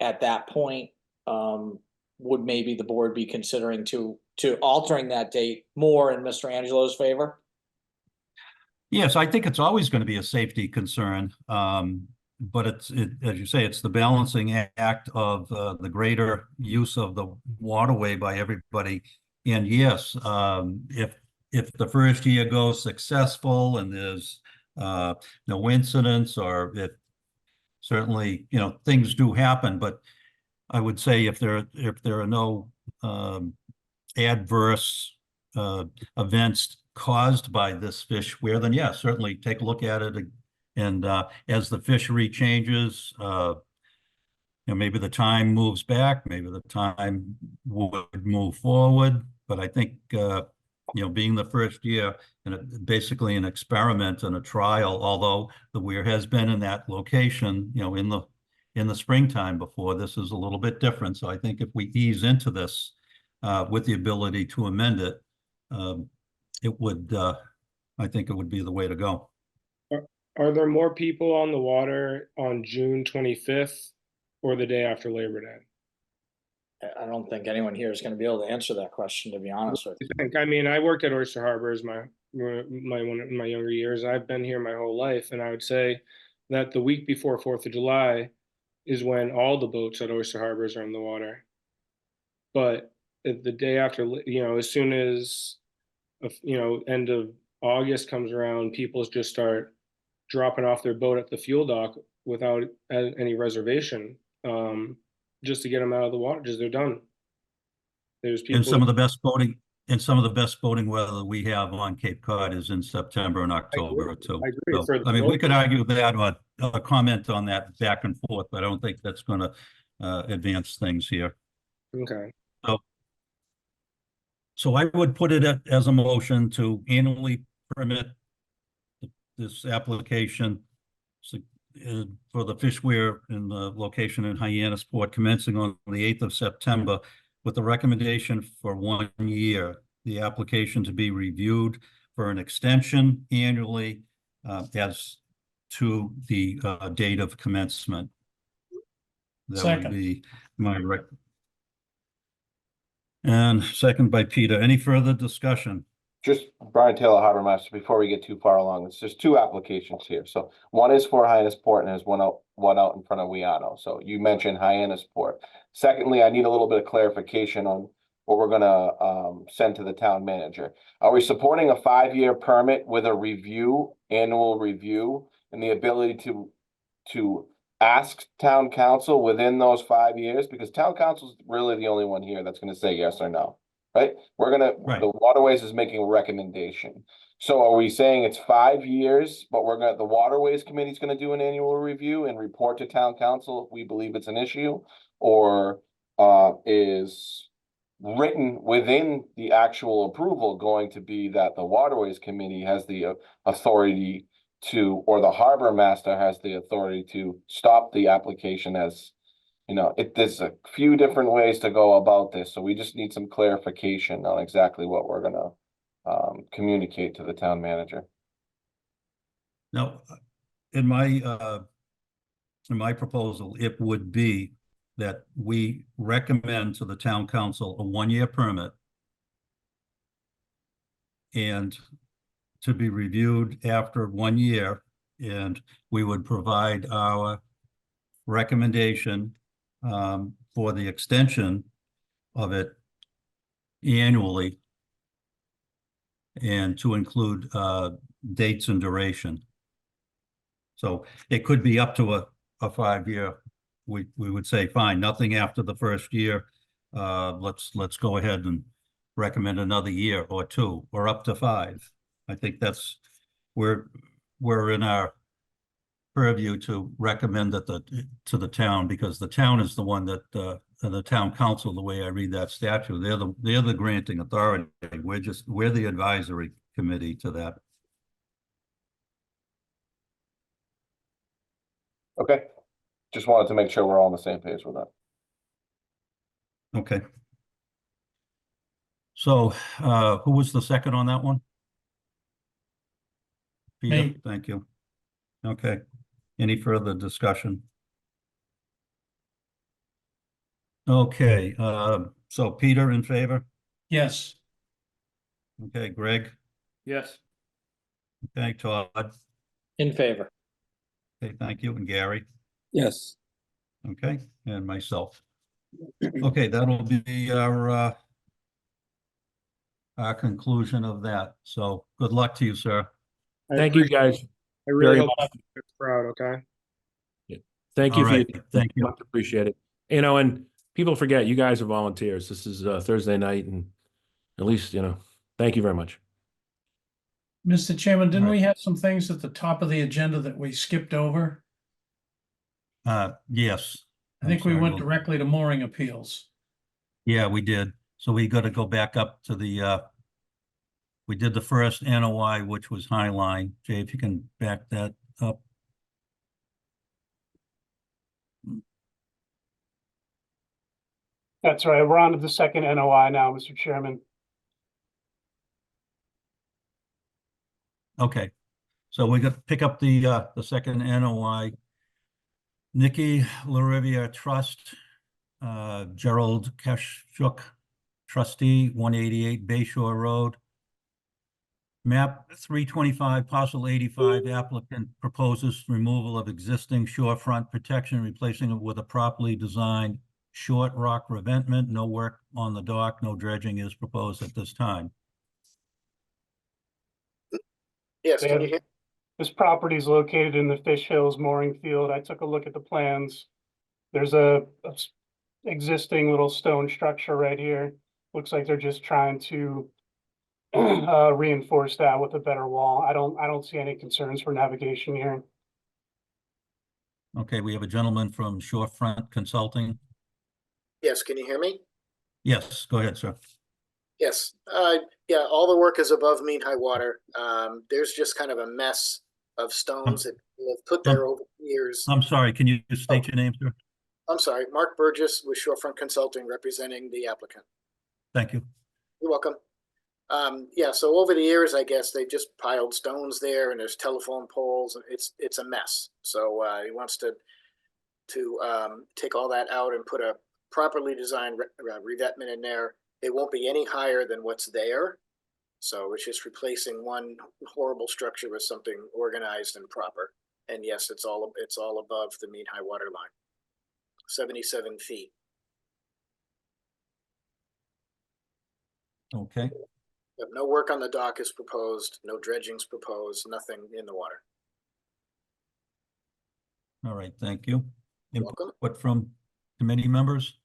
at that point, would maybe the board be considering to altering that date more in Mr. Angelo's favor? yes, I think it's always going to be a safety concern. But as you say, it's the balancing act of the greater use of the waterway by everybody. And yes, if the first year goes successful and there's no incidents, or if certainly, things do happen, but I would say if there are no adverse events caused by this fish weir, then yeah, certainly take a look at it. And as the fishery changes, maybe the time moves back, maybe the time would move forward. But I think, being the first year and basically an experiment and a trial, although the weir has been in that location, in the springtime before, this is a little bit different. So I think if we ease into this with the ability to amend it, I think it would be the way to go. Are there more people on the water on June 25th or the day after Labor Day? I don't think anyone here is going to be able to answer that question, to be honest with you. I mean, I worked at Oyster Harbor as my younger years. I've been here my whole life, and I would say that the week before 4th of July is when all the boats at Oyster Harbors are in the water. But the day after, as soon as, end of August comes around, people just start dropping off their boat at the fuel dock without any reservation, just to get them out of the water, just they're done. There's people. And some of the best boating weather we have on Cape Cod is in September and October too. I agree. So, I mean, we could argue that or comment on that back and forth, but I don't think that's going to advance things here. Okay. So I would put it as a motion to annually permit this application for the fish weir in the location in Hyannisport commencing on the 8th of September with the recommendation for 1 year, the application to be reviewed for an extension annually as to the date of commencement. That would be my and second by Peter. Any further discussion? Just Brian Taylor, Harbor Master, before we get too far along, it's just two applications here. So one is for Hyannisport and there's one out in front of Weano. So you mentioned Hyannisport. Secondly, I need a little bit of clarification on what we're gonna send to the town manager. Are we supporting a 5-year permit with a annual review, and the ability to ask town council within those 5 years? Because town council is really the only one here that's gonna say yes or no. right? Right. The Waterways is making a recommendation. So are we saying it's 5 years, but the Waterways Committee is gonna do an annual review and report to town council if we believe it's an issue? Or is written within the actual approval going to be that the Waterways Committee has the authority to, or the harbor master has the authority to stop the application as, there's a few different ways to go about this, so we just need some clarification on exactly what we're gonna communicate to the town manager. Now, in my proposal, it would be that we recommend to the town council a 1-year permit and to be reviewed after 1 year, and we would provide our recommendation for the extension of it annually and to include dates and duration. So it could be up to a 5-year. We would say, fine, nothing after the first year. Let's go ahead and recommend another year or 2 or up to 5. I think that's we're in our purview to recommend that to the town, because the town is the one that the town council, the way I read that statute, they're the granting authority. We're the advisory committee to that. Okay, just wanted to make sure we're all on the same page with that. Okay. So who was the second on that one? Peter, Me. thank you. Okay, any further discussion? Okay, so Peter in favor? Yes. Okay, Greg? Yes. Okay, Todd? In favor. Okay, thank you. And Gary? Yes. Okay, and myself. Okay, that'll be our conclusion of that. So good luck to you, sir. Thank you, guys. I really very hope much. you're proud, okay? Thank you All for your right, thank you. much appreciate it. And people forget, you guys are volunteers. This is Thursday night, and at least, thank you very much. Mr. Chairman, didn't Right. we have some things at the top of the agenda that we skipped over? Yes. I think we I'm sorry, went well, directly to mooring appeals. yeah, we did. So we got to go back up to the we did the first NOI, which was Highline. Jay, if you can back that up. That's right. We're on to the second NOI now, Mr. Chairman. Okay, so we got to pick up the second NOI. Nikki LaRiviere Trust, Gerald Kashuk, trustee, 188 Bayshore Road. Map 325, parcel 85, applicant proposes removal of existing shorefront protection, replacing it with a properly designed short rock revetment. No work on the dock, no dredging is proposed at this time. Yes, They can have- you hear? This property is located in the Fish Hills mooring field. I took a look at the plans. There's a existing little stone structure right here. Looks like they're just trying to reinforce that with a better wall. I don't see any concerns for navigation here. Okay, we have a gentleman from Shorefront Consulting. Yes, can you hear me? Yes, go ahead, sir. Yes, yeah, all the work is above mean high water. There's just kind of a mess of stones that people have put there over the years. I'm sorry, can you just state your name, sir? I'm sorry, Mark Burgess with Shorefront Consulting representing the applicant. Thank you. You're welcome. Yeah, so over the years, I guess they've just piled stones there and there's telephone poles. It's a mess. So he wants to take all that out and put a properly designed revetment in there. It won't be any higher than what's there. So it's just replacing one horrible structure with something organized and proper. And yes, it's all above the mean high water line, 77 feet. Okay, But no work on the dock is proposed, no dredging's proposed, nothing in the water. all right, thank you. You're welcome. Input from committee members?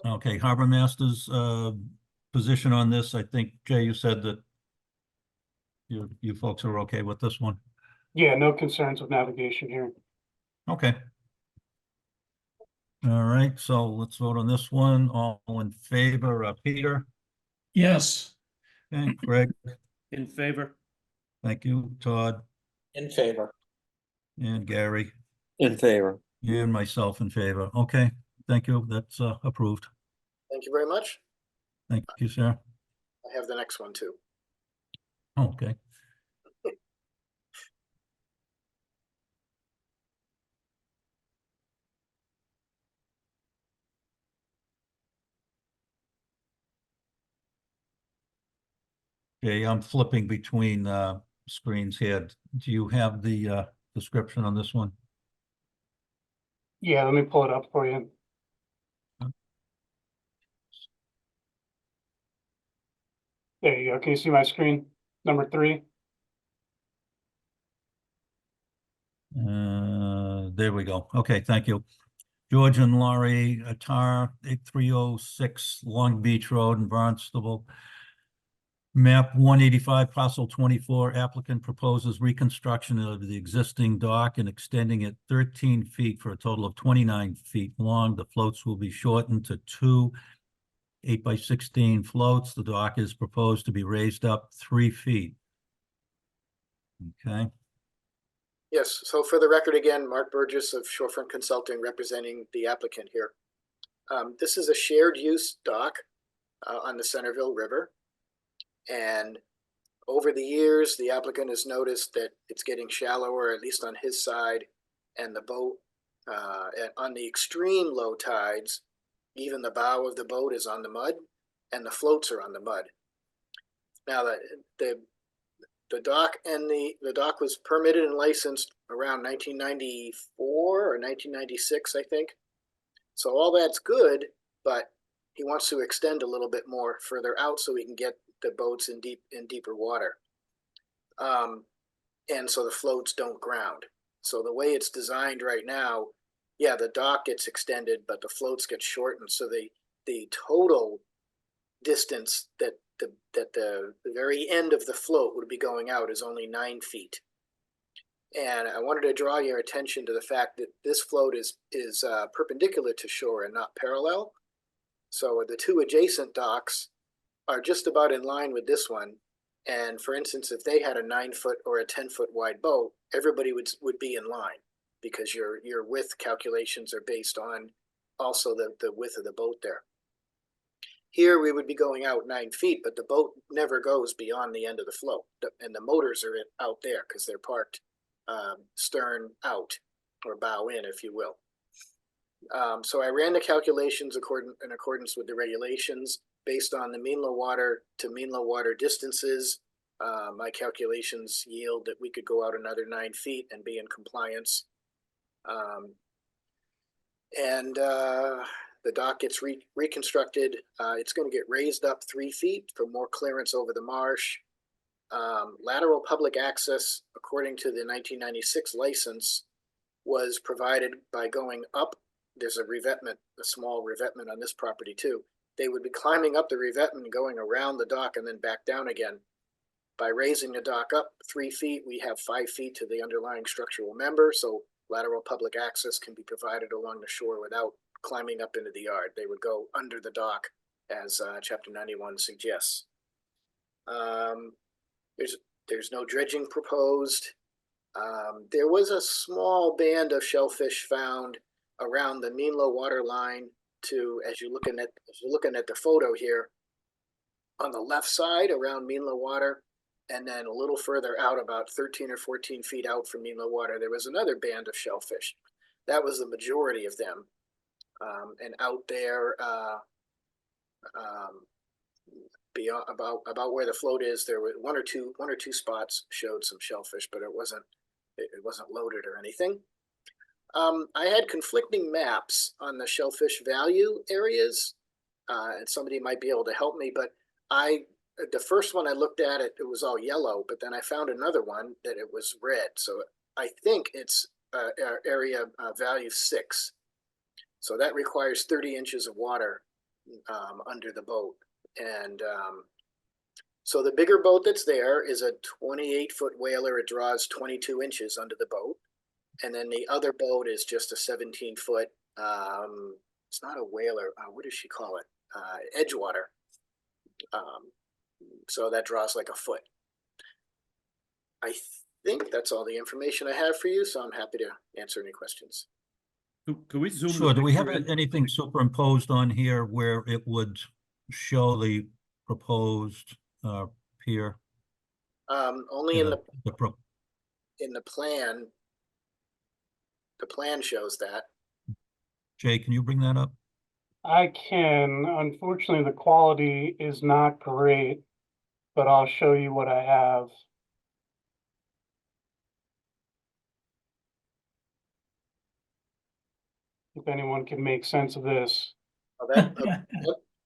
Okay, Harbor Master's position on this, I think, Jay, you said that you folks are okay with this one? Yeah, no concerns with navigation here. Okay. All right, so let's vote on this one. All in favor, Peter? Yes. Okay, Craig, In favor? thank you, Todd, In favor. and Gary, In favor. and myself in favor. Okay, thank you, that's approved. Thank you very much. Thank you, sir. I have the next one too. Okay. Okay, I'm flipping between screens here. Do you have the description on this one? Yeah, let me pull it up for you. There you go. Can you see my screen? Number 3. There we go. Okay, thank you. George and Laurie Attar, 8306 Long Beach Road in Barnstable. Map 185, parcel 24, applicant proposes reconstruction of the existing dock and extending it 13 feet for a total of 29 feet long. The floats will be shortened to 2 8x16 floats. The dock is proposed to be raised up 3 feet. Okay. Yes, so for the record again, Mark Burgess of Shorefront Consulting representing the applicant here. This is a shared use dock on the Centerville River. And over the years, the applicant has noticed that it's getting shallower, at least on his side, and the boat, and on the extreme low tides, even the bow of the boat is on the mud and the floats are on the mud. Now the dock and the dock was permitted and licensed around 1994 or 1996, I think. So all that's good, but he wants to extend a little bit more further out so we can get the boats in deeper water. And so the floats don't ground. So the way it's designed right now, yeah, the dock gets extended, but the floats get shortened. So the total distance that the very end of the float would be going out is only 9 feet. And I wanted to draw your attention to the fact that this float is perpendicular to shore and not parallel. So the 2 adjacent docks are just about in line with this one. And for instance, if they had a 9-foot or a 10-foot wide boat, everybody would be in line because your width calculations are based on also the width of the boat there. Here we would be going out 9 feet, but the boat never goes beyond the end of the float. And the motors are out there because they're parked stern out or bow in, if you will. So I ran the calculations in accordance with the regulations based on the mean low water to mean low water distances. My calculations yield that we could go out another 9 feet and be in compliance. The dock gets reconstructed. It's going to get raised up 3 feet for more clearance over the marsh. Lateral public access, according to the 1996 license, was provided by going up. There's a revetment, a small revetment on this property too. They would be climbing up the revetment, going around the dock and then back down again. By raising the dock up 3 feet, we have 5 feet to the underlying structural member, so lateral public access can be provided along the shore without climbing up into the yard. They would go under the dock, as Chapter 91 suggests. There's no dredging proposed. There was a small band of shellfish found around the mean low water line as you're looking at the photo here, on the left side around mean low water, and then a little further out, about 13 or 14 feet out from mean low water, there was another band of shellfish. That was the majority of them. And out there, beyond about where the float is, there were one or two spots showed some shellfish, but it wasn't loaded or anything. I had conflicting maps on the shellfish value areas, and somebody might be able to help me, but the first one I looked at, it was all yellow, but then I found another one that it was red. So I think it's area value 6. So that requires 30 inches of water under the boat. And so the bigger boat that's there is a 28-foot whaler. It draws 22 inches under the boat. And then the other boat is just a 17-foot, it's not a whaler, what does she call it? Edgewater. So that draws like a foot. I think that's all the information I have for you, so I'm happy to answer any questions. Could we zoom? Sure, the do we have picture in? anything superimposed on here where it would show the proposed pier? Only in the in the plan. The plan shows that. Jay, can you bring that up? I can. Unfortunately, the quality is not great, but I'll show you what I have. If anyone can make sense of this.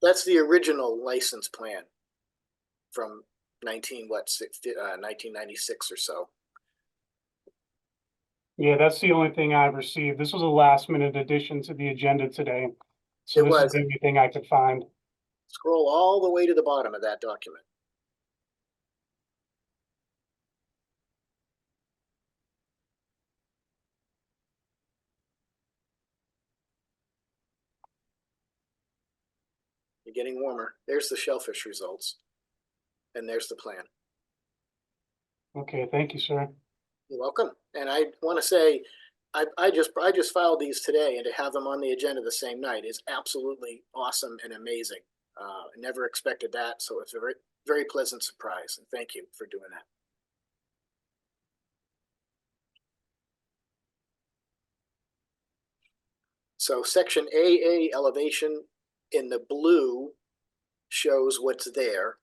That's the original license plan from 1996 or so. Yeah, that's the only thing I've received. This was a last minute addition to the agenda today. So this is the only thing I could find. Scroll all the way to the bottom of that document. You're getting warmer. There's the shellfish results. And there's the plan. Okay, thank you, sir. You're welcome. And I want to say, I just filed these today, and to have them on the agenda the same night is absolutely awesome and amazing. I never expected that, so it's a very, very pleasant surprise. And thank you for doing that. So section AA elevation in the blue shows what's there,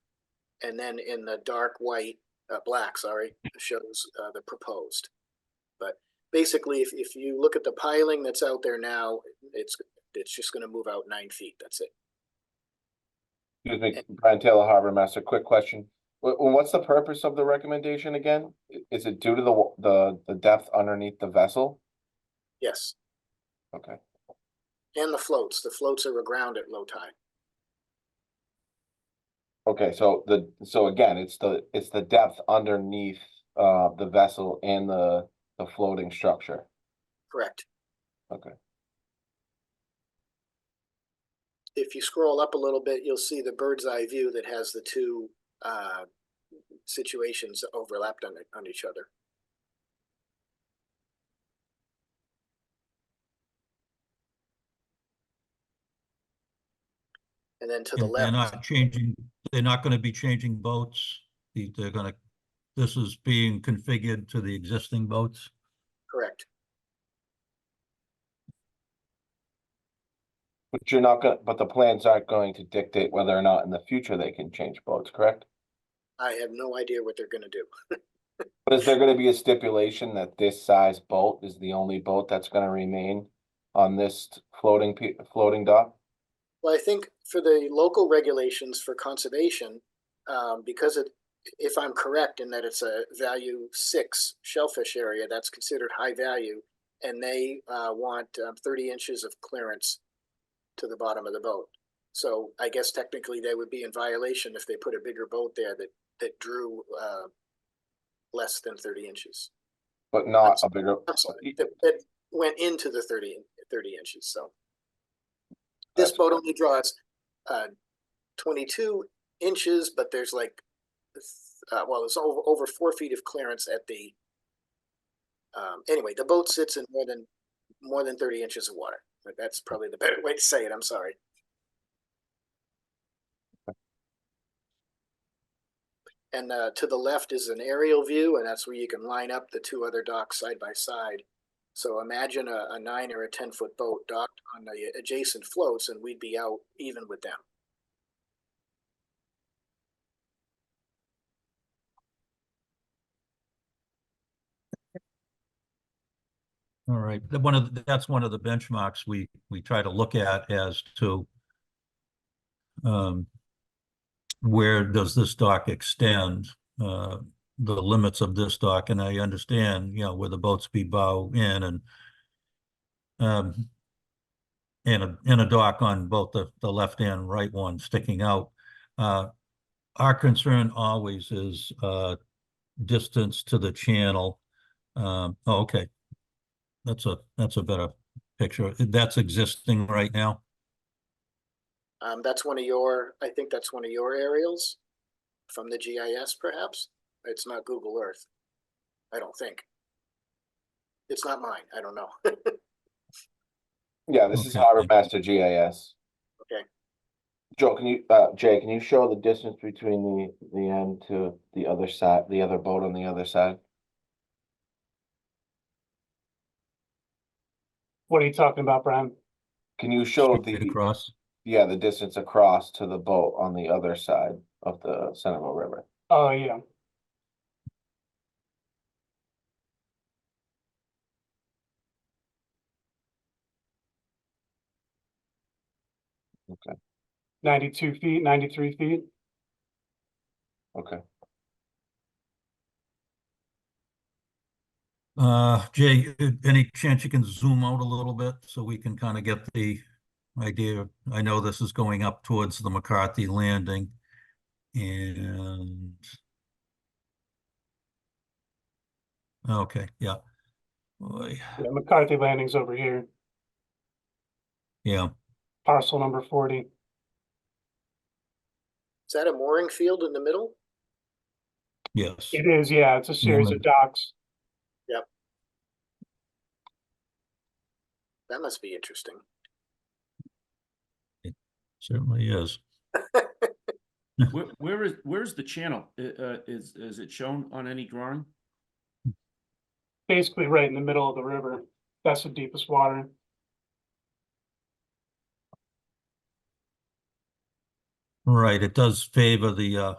and then in the dark white, black, sorry, shows the proposed. But basically, if you look at the piling that's out there now, it's just going to move out 9 feet. That's it. Excuse me, Brian Taylor, Harbor Master. Quick question. What's the purpose of the recommendation again? Is it due to the depth underneath the vessel? Yes. Okay. And the floats. The floats are aground at low tide. Okay, so again, it's the depth underneath the vessel and the floating structure. Correct. Okay. If you scroll up a little bit, you'll see the bird's eye view that has the two situations overlapped on each other. And then to the left. They're not going to be changing boats. This is being configured to the existing boats. Correct. But the plans aren't going to dictate whether or not in the future they can change boats, correct? I have no idea what they're going to do. But is there going to be a stipulation that this size boat is the only boat that's going to remain on this floating dock? Well, I think for the local regulations for conservation, because if I'm correct in that it's a value 6 shellfish area, that's considered high value, and they want 30 inches of clearance to the bottom of the boat. So I guess technically they would be in violation if they put a bigger boat there that drew less than 30 inches. But not a bigger. I'm sorry, that went into the 30 inches. So this boat only draws 22 inches, but there's like, well, it's over 4 feet of clearance at the, anyway, the boat sits in more than 30 inches of water. But that's probably the better way to say it. I'm sorry. And to the left is an aerial view, and that's where you can line up the two other docks side by side. So imagine a 9 or a 10-foot boat docked on the adjacent floats, and we'd be out even with them. All right, that's one of the benchmarks we try to look at as to where does this dock extend, the limits of this dock, and I understand, where the boats be bow in, and and a dock on both the left and right one sticking out. Our concern always is distance to the channel. Okay. That's a better picture. That's existing right now. That's one of your, I think that's one of your aerials from the GIS, perhaps. It's not Google Earth. I don't think. It's not mine. I don't know. Yeah, this is Okay. Harbor Master GIS. Okay. Joe, Jay, can you show the distance between the end to the other side, the other boat on the other side? What are you talking about, Brian? Can you show Straight across. yeah, the distance across to the boat on the other side of the Centerville River? Oh, yeah. Okay. 92 feet, 93 feet. Okay. Jay, any chance you can zoom out a little bit so we can kind of get the idea? I know this is going up towards the McCarthy Landing, and okay, yeah. Boy, Yeah, McCarthy Landing's over here. yeah, Parcel number 40. Is that a mooring field in the middle? yes. It is, yeah. It's a series of docks. Yep. That must be interesting. It certainly is. Where's the channel? Is it shown on any drawing? Basically right in the middle of the river. That's the deepest water. Right, it does favor the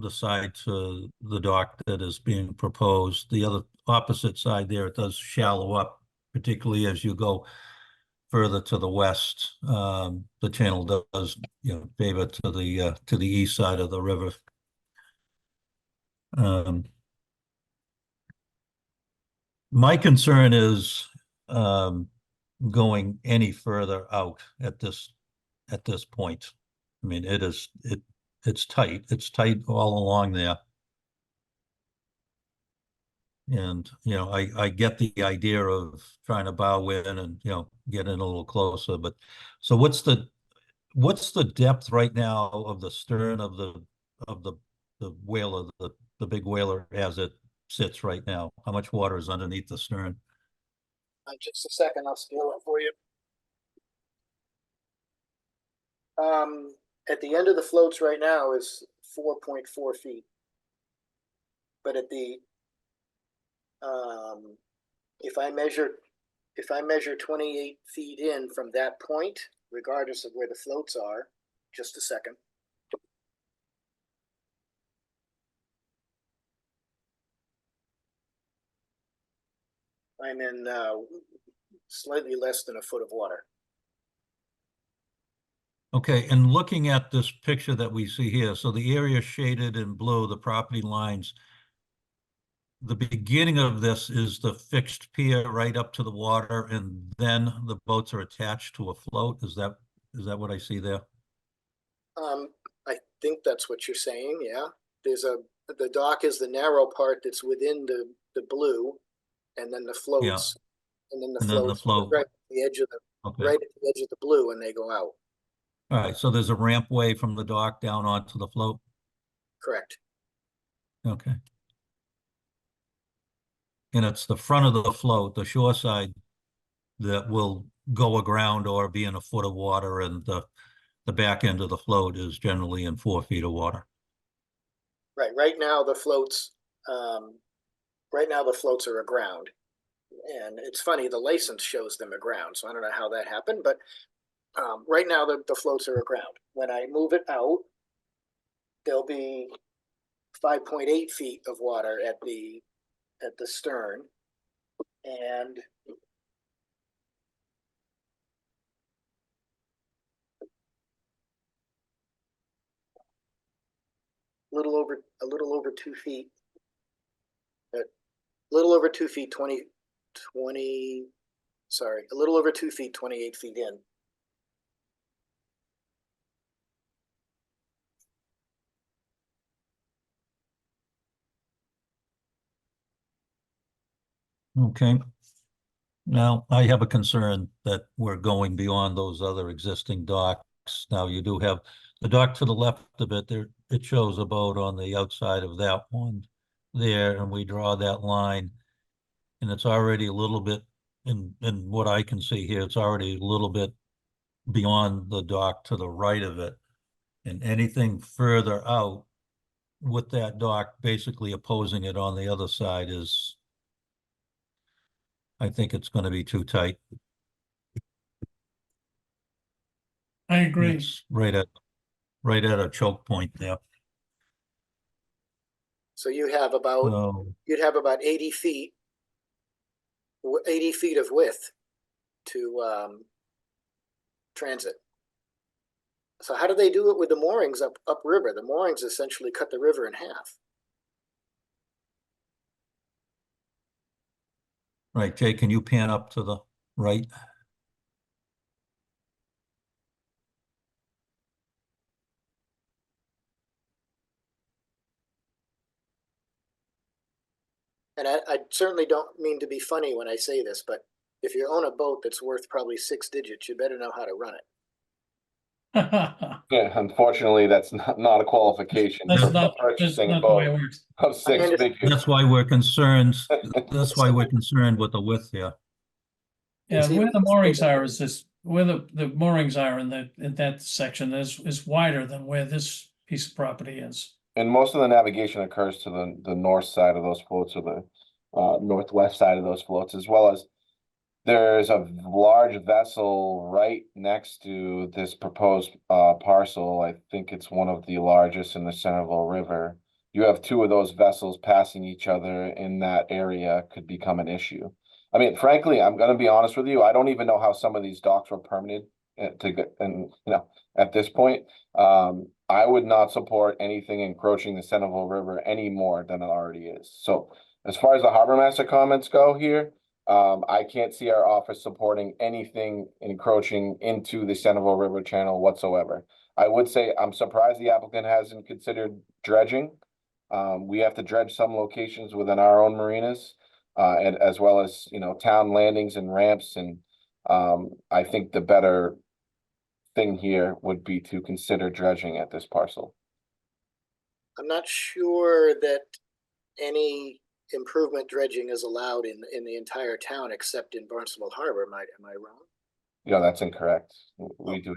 side to the dock that is being proposed. The other opposite side there, it does shallow up, particularly as you go further to the west. The channel does, favor to the east side of the river. My concern is going any further out at this point. I mean, it's tight. It's tight all along there. And, I get the idea of trying to bow in and, get in a little closer, but so what's the depth right now of the stern of the whaler, the big whaler as it sits right now? How much water is underneath the stern? Just a second, I'll scale it for you. At the end of the floats right now is 4.4 feet. But at the if I measure 28 feet in from that point, regardless of where the floats are, just a second. I'm in slightly less than a foot of water. Okay, and looking at this picture that we see here, so the area shaded in blue, the property lines, the beginning of this is the fixed pier right up to the water, and then the boats are attached to a float. Is that what I see there? I think that's what you're saying, yeah. The dock is the narrow part that's within the blue, and then the floats, and then the float right at the edge of right at the edge of the blue, and they go out. All right, so there's a rampway from the dock down onto the float? Correct. Okay. And it's the front of the float, the shore side, that will go aground or be in a foot of water, and the back end of the float is generally in 4 feet of water. Right. Right now the floats are aground. And it's funny, the license shows them aground, so I don't know how that happened, but right now the floats are aground. When I move it out, there'll be 5.8 feet of water at the stern, and a little over 2 feet. A little over 2 feet, 20 sorry, a little over 2 feet, 28 feet in. Okay. Now, I have a concern that we're going beyond those other existing docks. Now, you do have the dock to the left of it, there, it shows a boat on the outside of that one there, and we draw that line. And it's already a little bit, in what I can see here, it's already a little bit beyond the dock to the right of it. And anything further out with that dock basically opposing it on the other side is, I think it's going to be too tight. I agree. It's right at a choke point there. So you have about, So, you'd have about 80 feet, 80 feet of width to transit. So how do they do it with the moorings upriver? The moorings essentially cut the river in half. right, Jay, can you pan up to the right? And I certainly don't mean to be funny when I say this, but if you own a boat that's worth probably 6 digits, you better know how to run it. Yeah, unfortunately, that's not a qualification That's for not, that's purchasing a not the way it boat works. of 6 figures. That's why we're concerned, that's why we're concerned with the width here. Yeah, It's where even- the moorings are is this, where the moorings are in that section is wider than where this piece of property is. And most of the navigation occurs to the north side of those floats, or the northwest side of those floats, as well as there's a large vessel right next to this proposed parcel. I think it's one of the largest in the Centerville River. You have 2 of those vessels passing each other in that area could become an issue. I mean, frankly, I'm gonna be honest with you, I don't even know how some of these docks were permitted to get, and at this point, I would not support anything encroaching the Centerville River any more than it already is. So as far as the harbor master comments go here, I can't see our office supporting anything encroaching into the Centerville River channel whatsoever. I would say I'm surprised the applicant hasn't considered dredging. We have to dredge some locations within our own marinas, and as well as, town landings and ramps. And I think the better thing here would be to consider dredging at this parcel. I'm not sure that any improvement dredging is allowed in the entire town except in Barnstable Harbor. Am I wrong? Yeah, that's incorrect. We do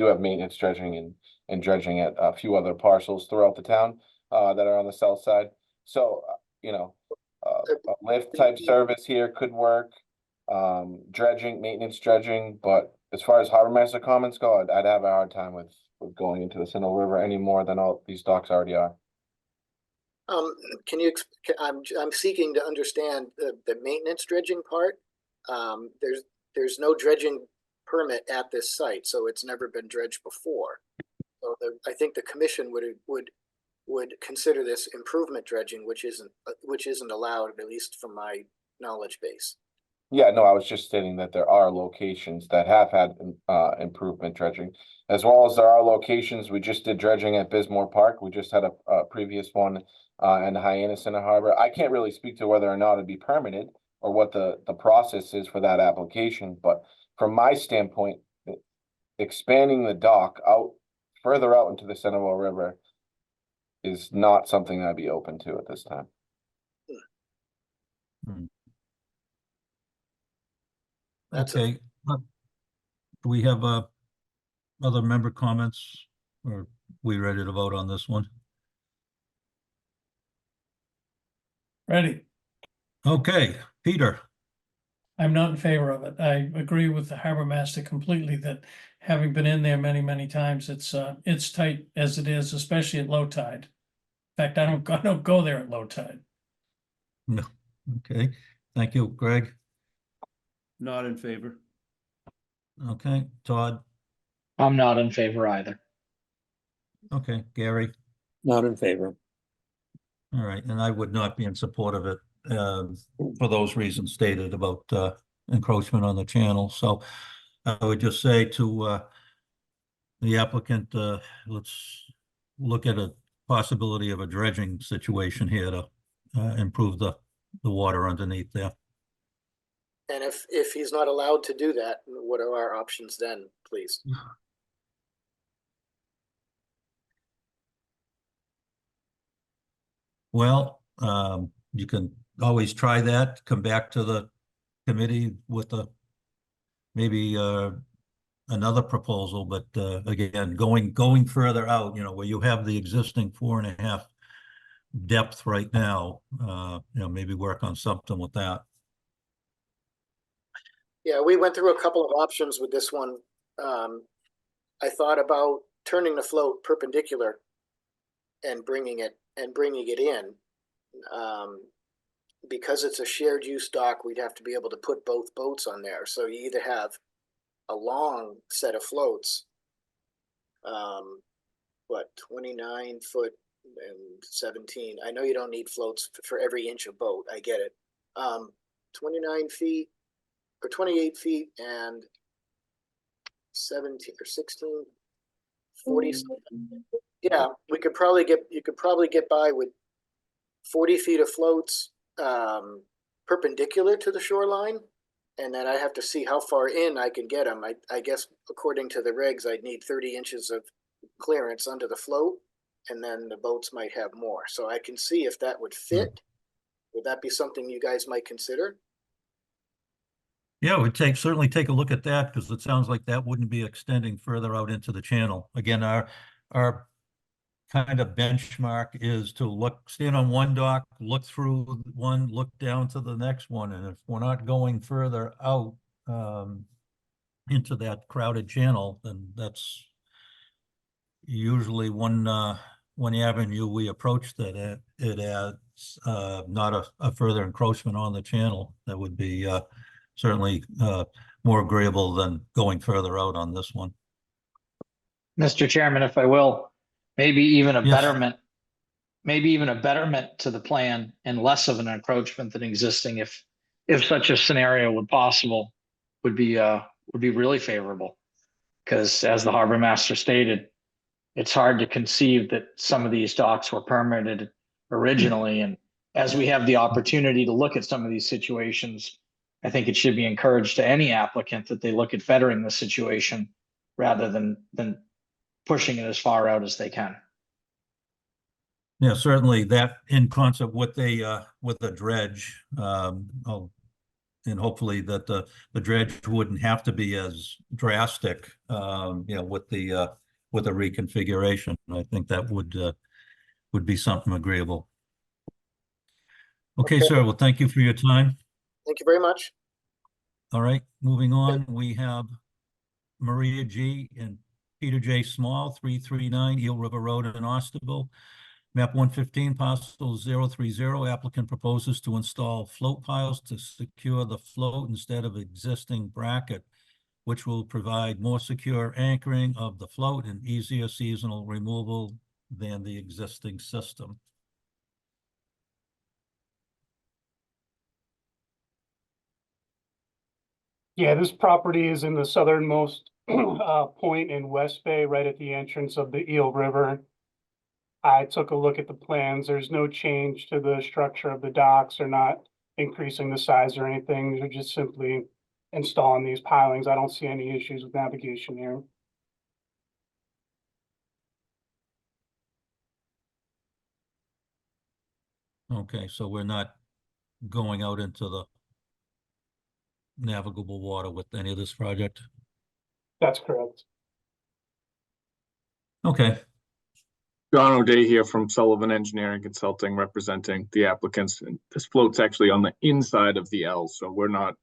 have maintenance dredging and dredging at a few other parcels throughout the town that are on the south side. So, a lift type service here could work. Dredging, maintenance dredging, but as far as harbor master comments go, I'd have a hard time with going into the Centerville River any more than all these docks already are. Can you? I'm seeking to understand the maintenance dredging part. There's no dredging permit at this site, so it's never been dredged before. So I think the commission would consider this improvement dredging, which isn't allowed, at least from my knowledge base. Yeah, no, I was just stating that there are locations that have had improvement dredging, as well as there are locations. We just did dredging at Bismore Park. We just had a previous one in Hyannis in the harbor. I can't really speak to whether or not it'd be permitted or what the process is for that application, but from my standpoint, expanding the dock further out into the Centerville River is not something I'd be open to at this time. Okay. Do we have other member comments, or are we ready to vote on this one? Ready. Okay, Peter. I'm not in favor of it. I agree with the harbor master completely that having been in there many, many times, it's tight as it is, especially at low tide. In fact, I don't go there at low tide. No. Okay, thank you, Greg. Not in favor. Okay, Todd. I'm not in favor either. Okay, Gary. Not in favor. All right, and I would not be in support of it for those reasons stated about encroachment on the channel. So I would just say to the applicant, let's look at a possibility of a dredging situation here to improve the water underneath there. And if he's not allowed to do that, what are our options then, please? Well, you can always try that, come back to the committee with maybe another proposal, but again, going further out, where you have the existing 4.5 depth right now, maybe work on something with that. Yeah, we went through a couple of options with this one. I thought about turning the float perpendicular and bringing it in. Because it's a shared use dock, we'd have to be able to put both boats on there. So you either have a long set of floats, 29 foot and 17. I know you don't need floats for every inch of boat. I get it. 29 feet or 28 feet and 17 or 16, 40 something. Yeah, you could probably get by with 40 feet of floats perpendicular to the shoreline, and then I have to see how far in I can get them. I guess according to the regs, I'd need 30 inches of clearance under the float, and then the boats might have more. So I can see if that would fit. Would that be something you guys might consider? Yeah, we'd certainly take a look at that, because it sounds like that wouldn't be extending further out into the channel. Again, our kind of benchmark is to stand on one dock, look through one, look down to the next one, and if we're not going further out into that crowded channel, then that's usually one avenue we approach that it adds not a further encroachment on the channel. That would be certainly more agreeable than going further out on this one. Mr. Chairman, if I will, maybe even a Yes. betterment, to the plan and less of an encroachment than existing if such a scenario would be really favorable. Because as the harbor master stated, it's hard to conceive that some of these docks were permitted originally. And as we have the opportunity to look at some of these situations, I think it should be encouraged to any applicant that they look at bettering the situation rather than pushing it as far out as they can. Yeah, certainly that in concert with a dredge, and hopefully that the dredge wouldn't have to be as drastic, with the reconfiguration. I think that would be something agreeable. Okay, sir. Well, thank you for your time. Thank you very much. All right, moving on, we have Maria G. and Peter J. Small, 339 Eel River Road in Barnstable. Map 115, parcel 030, applicant proposes to install float piles to secure the float instead of existing bracket, which will provide more secure anchoring of the float and easier seasonal removal than the existing system. Yeah, this property is in the southernmost point in West Bay, right at the entrance of the Eel River. I took a look at the plans. There's no change to the structure of the docks. They're not increasing the size or anything. They're just simply installing these pilings. I don't see any issues with navigation here. Okay, so we're not going out into the navigable water with any of this project? That's correct. Okay. John O'Day here from Sullivan Engineering Consulting, representing the applicants. And this float's actually on the inside of the L, so we're not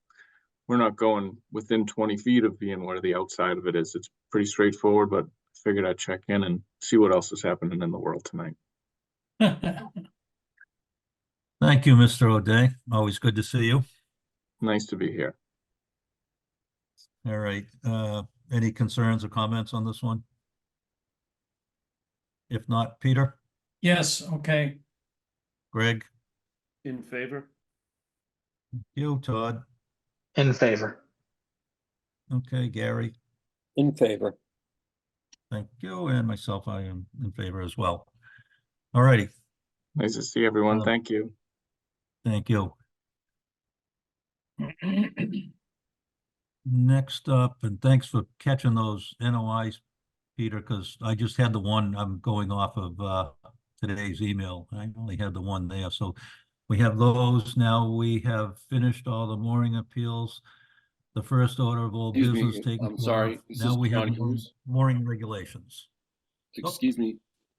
going within 20 feet of being where the outside of it is. It's pretty straightforward, but figured I'd check in and see what else is happening in the world tonight. Thank you, Mr. O'Day. Always good to see you. Nice to be here. All right. Any concerns or comments on this one? If not, Peter? Yes, okay. Greg? In favor? You, Todd? In favor. Okay, Gary, In favor. thank you, and myself, I am in favor as well. All righty, Nice to see everyone. Um, Thank you. thank you. Next up, and thanks for catching those NOIs, Peter, because I just had the one, I'm going off of today's email. I only had the one there, so we have those. Now we have finished all the mooring appeals. The first order of all Excuse me, business taken I'm care sorry, of. this Now is we have John Hughes. mooring regulations. Excuse me,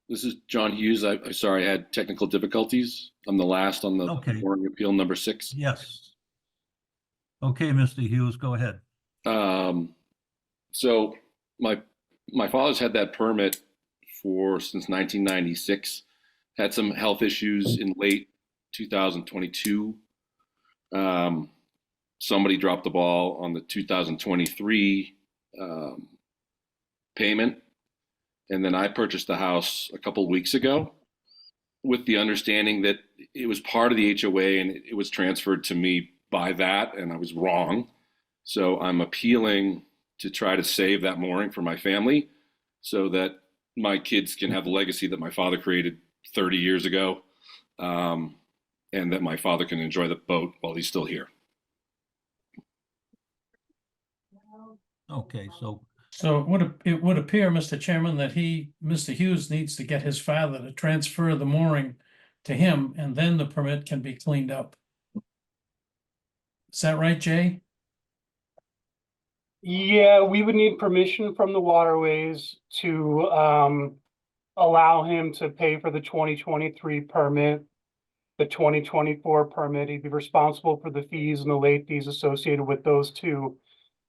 this is John Hughes. I'm sorry, I had technical difficulties. I'm the last on the Okay. mooring appeal number 6. Yes. Okay, Mr. Hughes, go ahead. So my father's had that permit since 1996. Had some health issues in late 2022. Somebody dropped the ball on the 2023 payment, and then I purchased the house a couple weeks ago with the understanding that it was part of the HOA and it was transferred to me by that, and I was wrong. So I'm appealing to try to save that mooring for my family so that my kids can have the legacy that my father created 30 years ago, and that my father can enjoy the boat while he's still here. Okay, so it would appear, Mr. Chairman, that Mr. Hughes needs to get his father to transfer the mooring to him, and then the permit can be cleaned up. Is that right, Jay? Yeah, we would need permission from the Waterways to allow him to pay for the 2023 permit, the 2024 permit. He'd be responsible for the fees and the late fees associated with those two.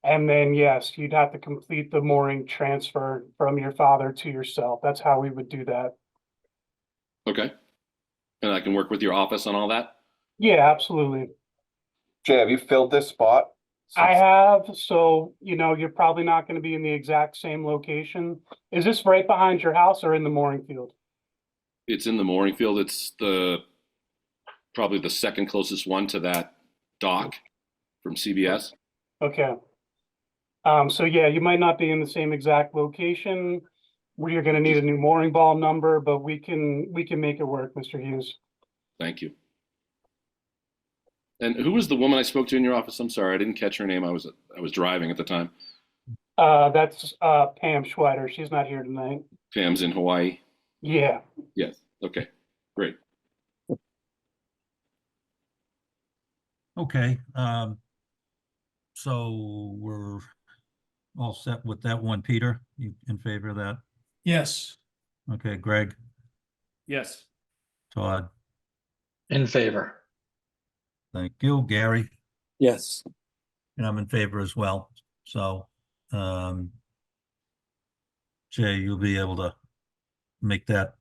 And then, yes, you'd have to complete the mooring transfer from your father to yourself. That's how we would do that. Okay. And I can work with your office on all that? Yeah, absolutely. Jay, have you filled this spot? I have, so, you're probably not going to be in the exact same location. Is this right behind your house or in the mooring field? It's in the mooring field. It's probably the second closest one to that dock from CBS. Okay. So yeah, you might not be in the same exact location where you're going to need a new mooring ball number, but we can make it work, Mr. Hughes. Thank you. And who was the woman I spoke to in your office? I'm sorry, I didn't catch her name. I was driving at the time. That's Pam Schweider. She's not here tonight. Pam's in Hawaii. Yeah. Yes. Okay. Great. okay, so we're all set with that one, Peter? You in favor of that? Yes. Okay, Greg, Yes. Todd, In favor. thank you, Gary, Yes. and I'm in favor as well. So, Jay, you'll be able to make that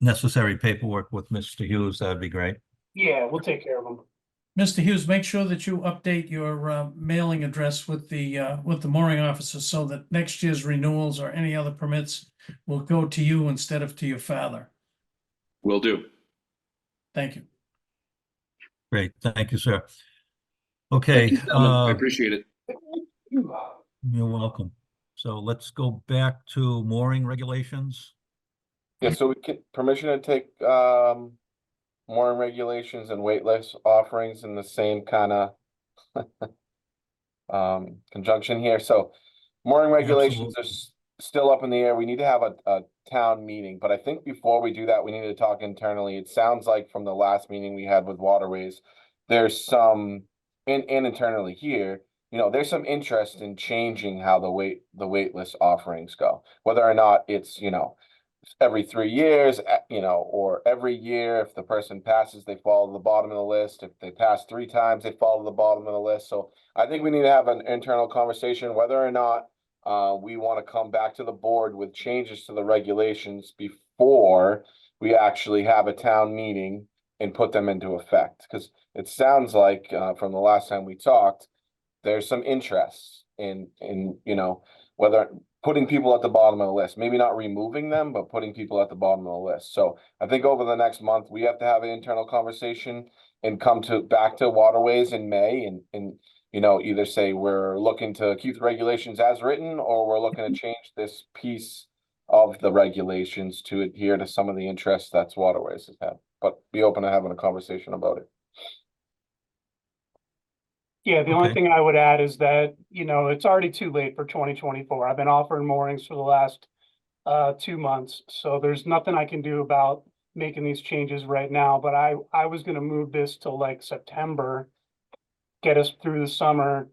necessary paperwork with Mr. Hughes. That'd be great. Yeah, we'll take care of them. Mr. Hughes, make sure that you update your mailing address with the mooring officer so that next year's renewals or any other permits will go to you instead of to your father. Will do. Thank you. Great, thank you, sir. Okay, Thank you, gentlemen. I appreciate it. you're welcome. So let's go back to mooring regulations. Yeah, so we get permission to take mooring regulations and waitlist offerings in the same kind of conjunction here. So mooring regulations are still up in the air. We need to have a town meeting, but I think before we do that, we need to talk internally. It sounds like from the last meeting we had with Waterways, there's some and internally here, there's some interest in changing how the waitlist offerings go, whether or not it's, every 3 years, or every year. If the person passes, they fall to the bottom of the list. If they pass 3 times, they fall to the bottom of the list. So I think we need to have an internal conversation whether or not we want to come back to the board with changes to the regulations before we actually have a town meeting and put them into effect. Because it sounds like from the last time we talked, there's some interest in whether putting people at the bottom of the list, maybe not removing them, but putting people at the bottom of the list. So I think over the next month, we have to have an internal conversation and come back to Waterways in May and either say we're looking to keep the regulations as written, or we're looking to change this piece of the regulations to adhere to some of the interests that's Waterways has had, but be open to having a conversation about it. Yeah, the only Okay. thing I would add is that, it's already too late for 2024. I've been offering moorings for the last 2 months, so there's nothing I can do about making these changes right now, but I was gonna move this till like September, get us through the summer,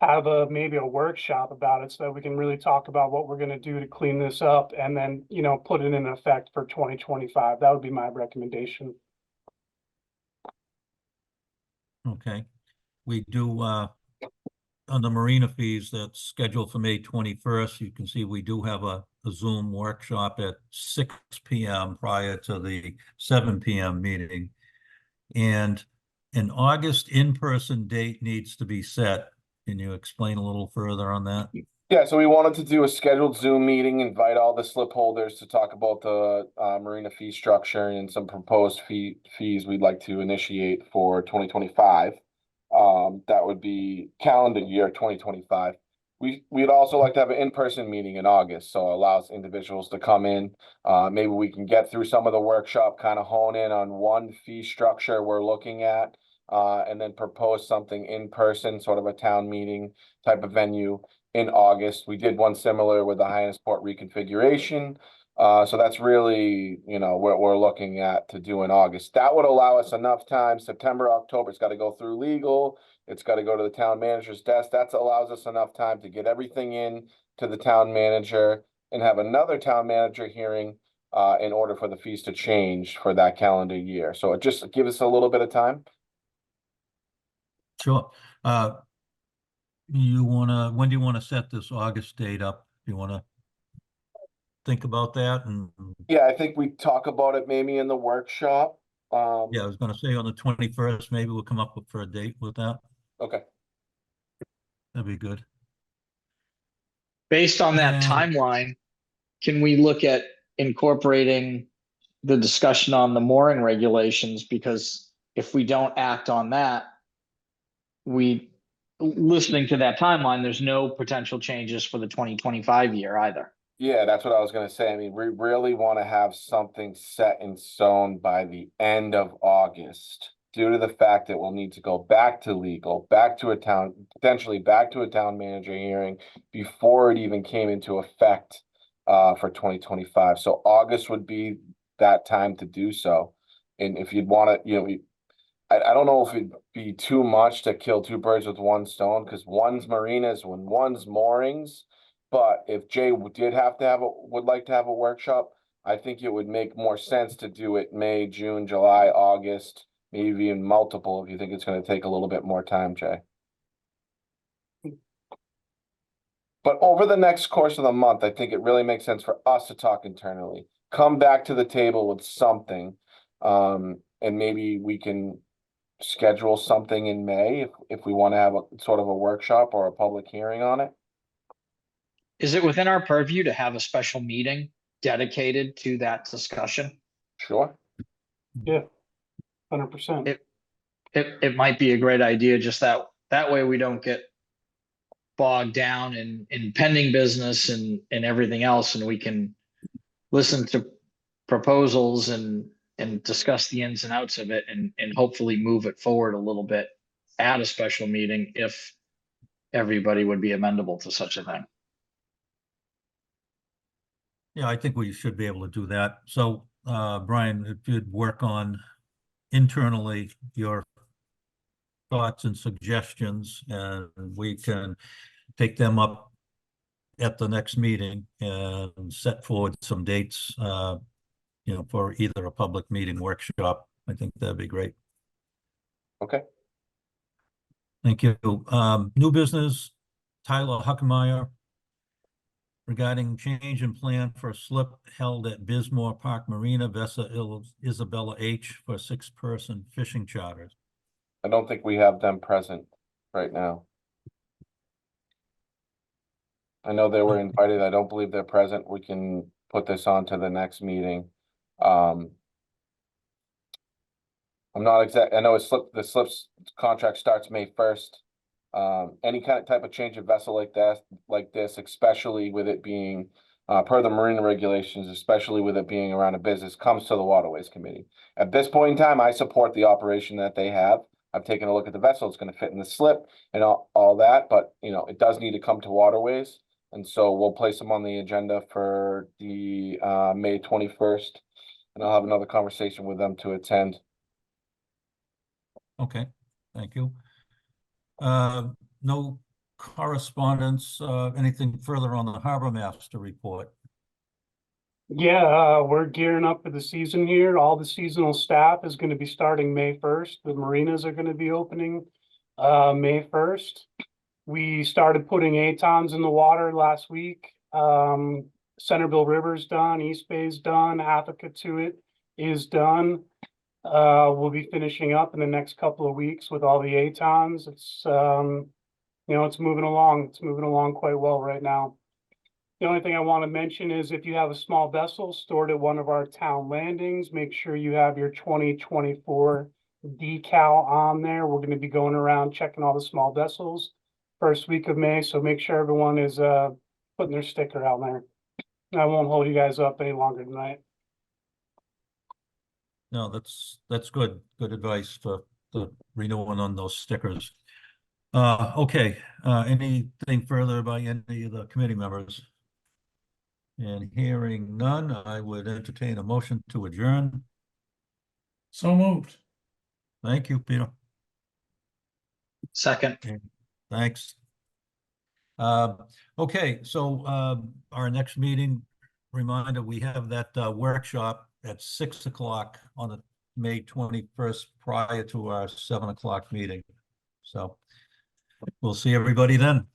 have maybe a workshop about it so that we can really talk about what we're gonna do to clean this up and then, put it in effect for 2025. That would be my recommendation. Okay. We do, on the marina fees that's scheduled for May 21st, you can see we do have a Zoom workshop at 6 p.m. prior to the 7 p.m. meeting. And an August in-person date needs to be set. Can you explain a little further on that? Yeah, so we wanted to do a scheduled Zoom meeting, invite all the slip holders to talk about the marina fee structure and some proposed fees we'd like to initiate for 2025. That would be calendar year 2025. We'd also like to have an in-person meeting in August, so it allows individuals to come in. Maybe we can get through some of the workshop, kind of hone in on one fee structure we're looking at, and then propose something in person, sort of a town meeting type of venue in August. We did one similar with the Hyannisport reconfiguration. So that's really, what we're looking at to do in August. That would allow us enough time, September, October, it's got to go through legal. It's got to go to the town manager's desk. That allows us enough time to get everything in to the town manager and have another town manager hearing in order for the fees to change for that calendar year. So it just gives us a little bit of time. Sure. When do you want to set this August date up? Do you want to think about that? And Yeah, I think we talk about it maybe in the workshop. yeah, I was going to say on the 21st, maybe we'll come up for a date with that. Okay. That'd be good. Based on that And- timeline, can we look at incorporating the discussion on the mooring regulations? Because if we don't act on that, listening to that timeline, there's no potential changes for the 2025 year either. Yeah, that's what I was gonna say. I mean, we really want to have something set in stone by the end of August, due to the fact that we'll need to go back to legal, potentially back to a town manager hearing before it even came into effect for 2025. So August would be that time to do so. And if you'd want to, I don't know if it'd be too much to kill two birds with one stone, because one's marinas and one's moorings. But if Jay would like to have a workshop, I think it would make more sense to do it May, June, July, August, maybe even multiple, if you think it's going to take a little bit more time, Jay. But over the next course of the month, I think it really makes sense for us to talk internally, come back to the table with something, and maybe we can schedule something in May if we want to have a sort of a workshop or a public hearing on it. Is it within our purview to have a special meeting dedicated to that discussion? Sure. Yeah, 100%. It might be a great idea, just that way we don't get bogged down in pending business and everything else, and we can listen to proposals and discuss the ins and outs of it and hopefully move it forward a little bit at a special meeting if everybody would be amenable to such a thing. Yeah, I think we should be able to do that. So, Brian, if you'd work on internally your thoughts and suggestions, and we can take them up at the next meeting and set forward some dates, for either a public meeting workshop. I think that'd be great. Okay. Thank you. New business, Tyler Huckemeyer, regarding change in plan for a slip held at Bismore Park Marina, vessel Isabella H. for 6-person fishing charters. I don't think we have them present right now. I know they were invited. I don't believe they're present. We can put this on to the next meeting. I'm not exact. I know the slips contract starts May 1st. Any kind of type of change of vessel like this, especially with it being per the marina regulations, especially with it being around a business, comes to the Waterways Committee. At this point in time, I support the operation that they have. I've taken a look at the vessel. It's going to fit in the slip and all that, but it does need to come to Waterways. And so we'll place them on the agenda for the May 21st, and I'll have another conversation with them to attend. Okay, thank you. No correspondence, anything further on the harbor master report? Yeah, we're gearing up for the season here. All the seasonal staff is going to be starting May 1st. The marinas are going to be opening May 1st. We started putting ATOMs in the water last week. Centerville River's done, East Bay's done, Africa to it is done. We'll be finishing up in the next couple of weeks with all the ATOMs. It's it's moving along. It's moving along quite well right now. The only thing I want to mention is if you have a small vessel stored at one of our town landings, make sure you have your 2024 decal on there. We're going to be going around checking all the small vessels first week of May, so make sure everyone is putting their sticker out there. I won't hold you guys up any longer tonight. No, that's good. Good advice for the renewing on those stickers. Okay, anything further by any of the committee members? And hearing none, I would entertain a motion to adjourn. So moved. Thank you, Peter. Second. Thanks. Okay, so our next meeting, reminder, we have that workshop at 6 o'clock on the May 21st prior to our 7 o'clock meeting. So we'll see everybody then.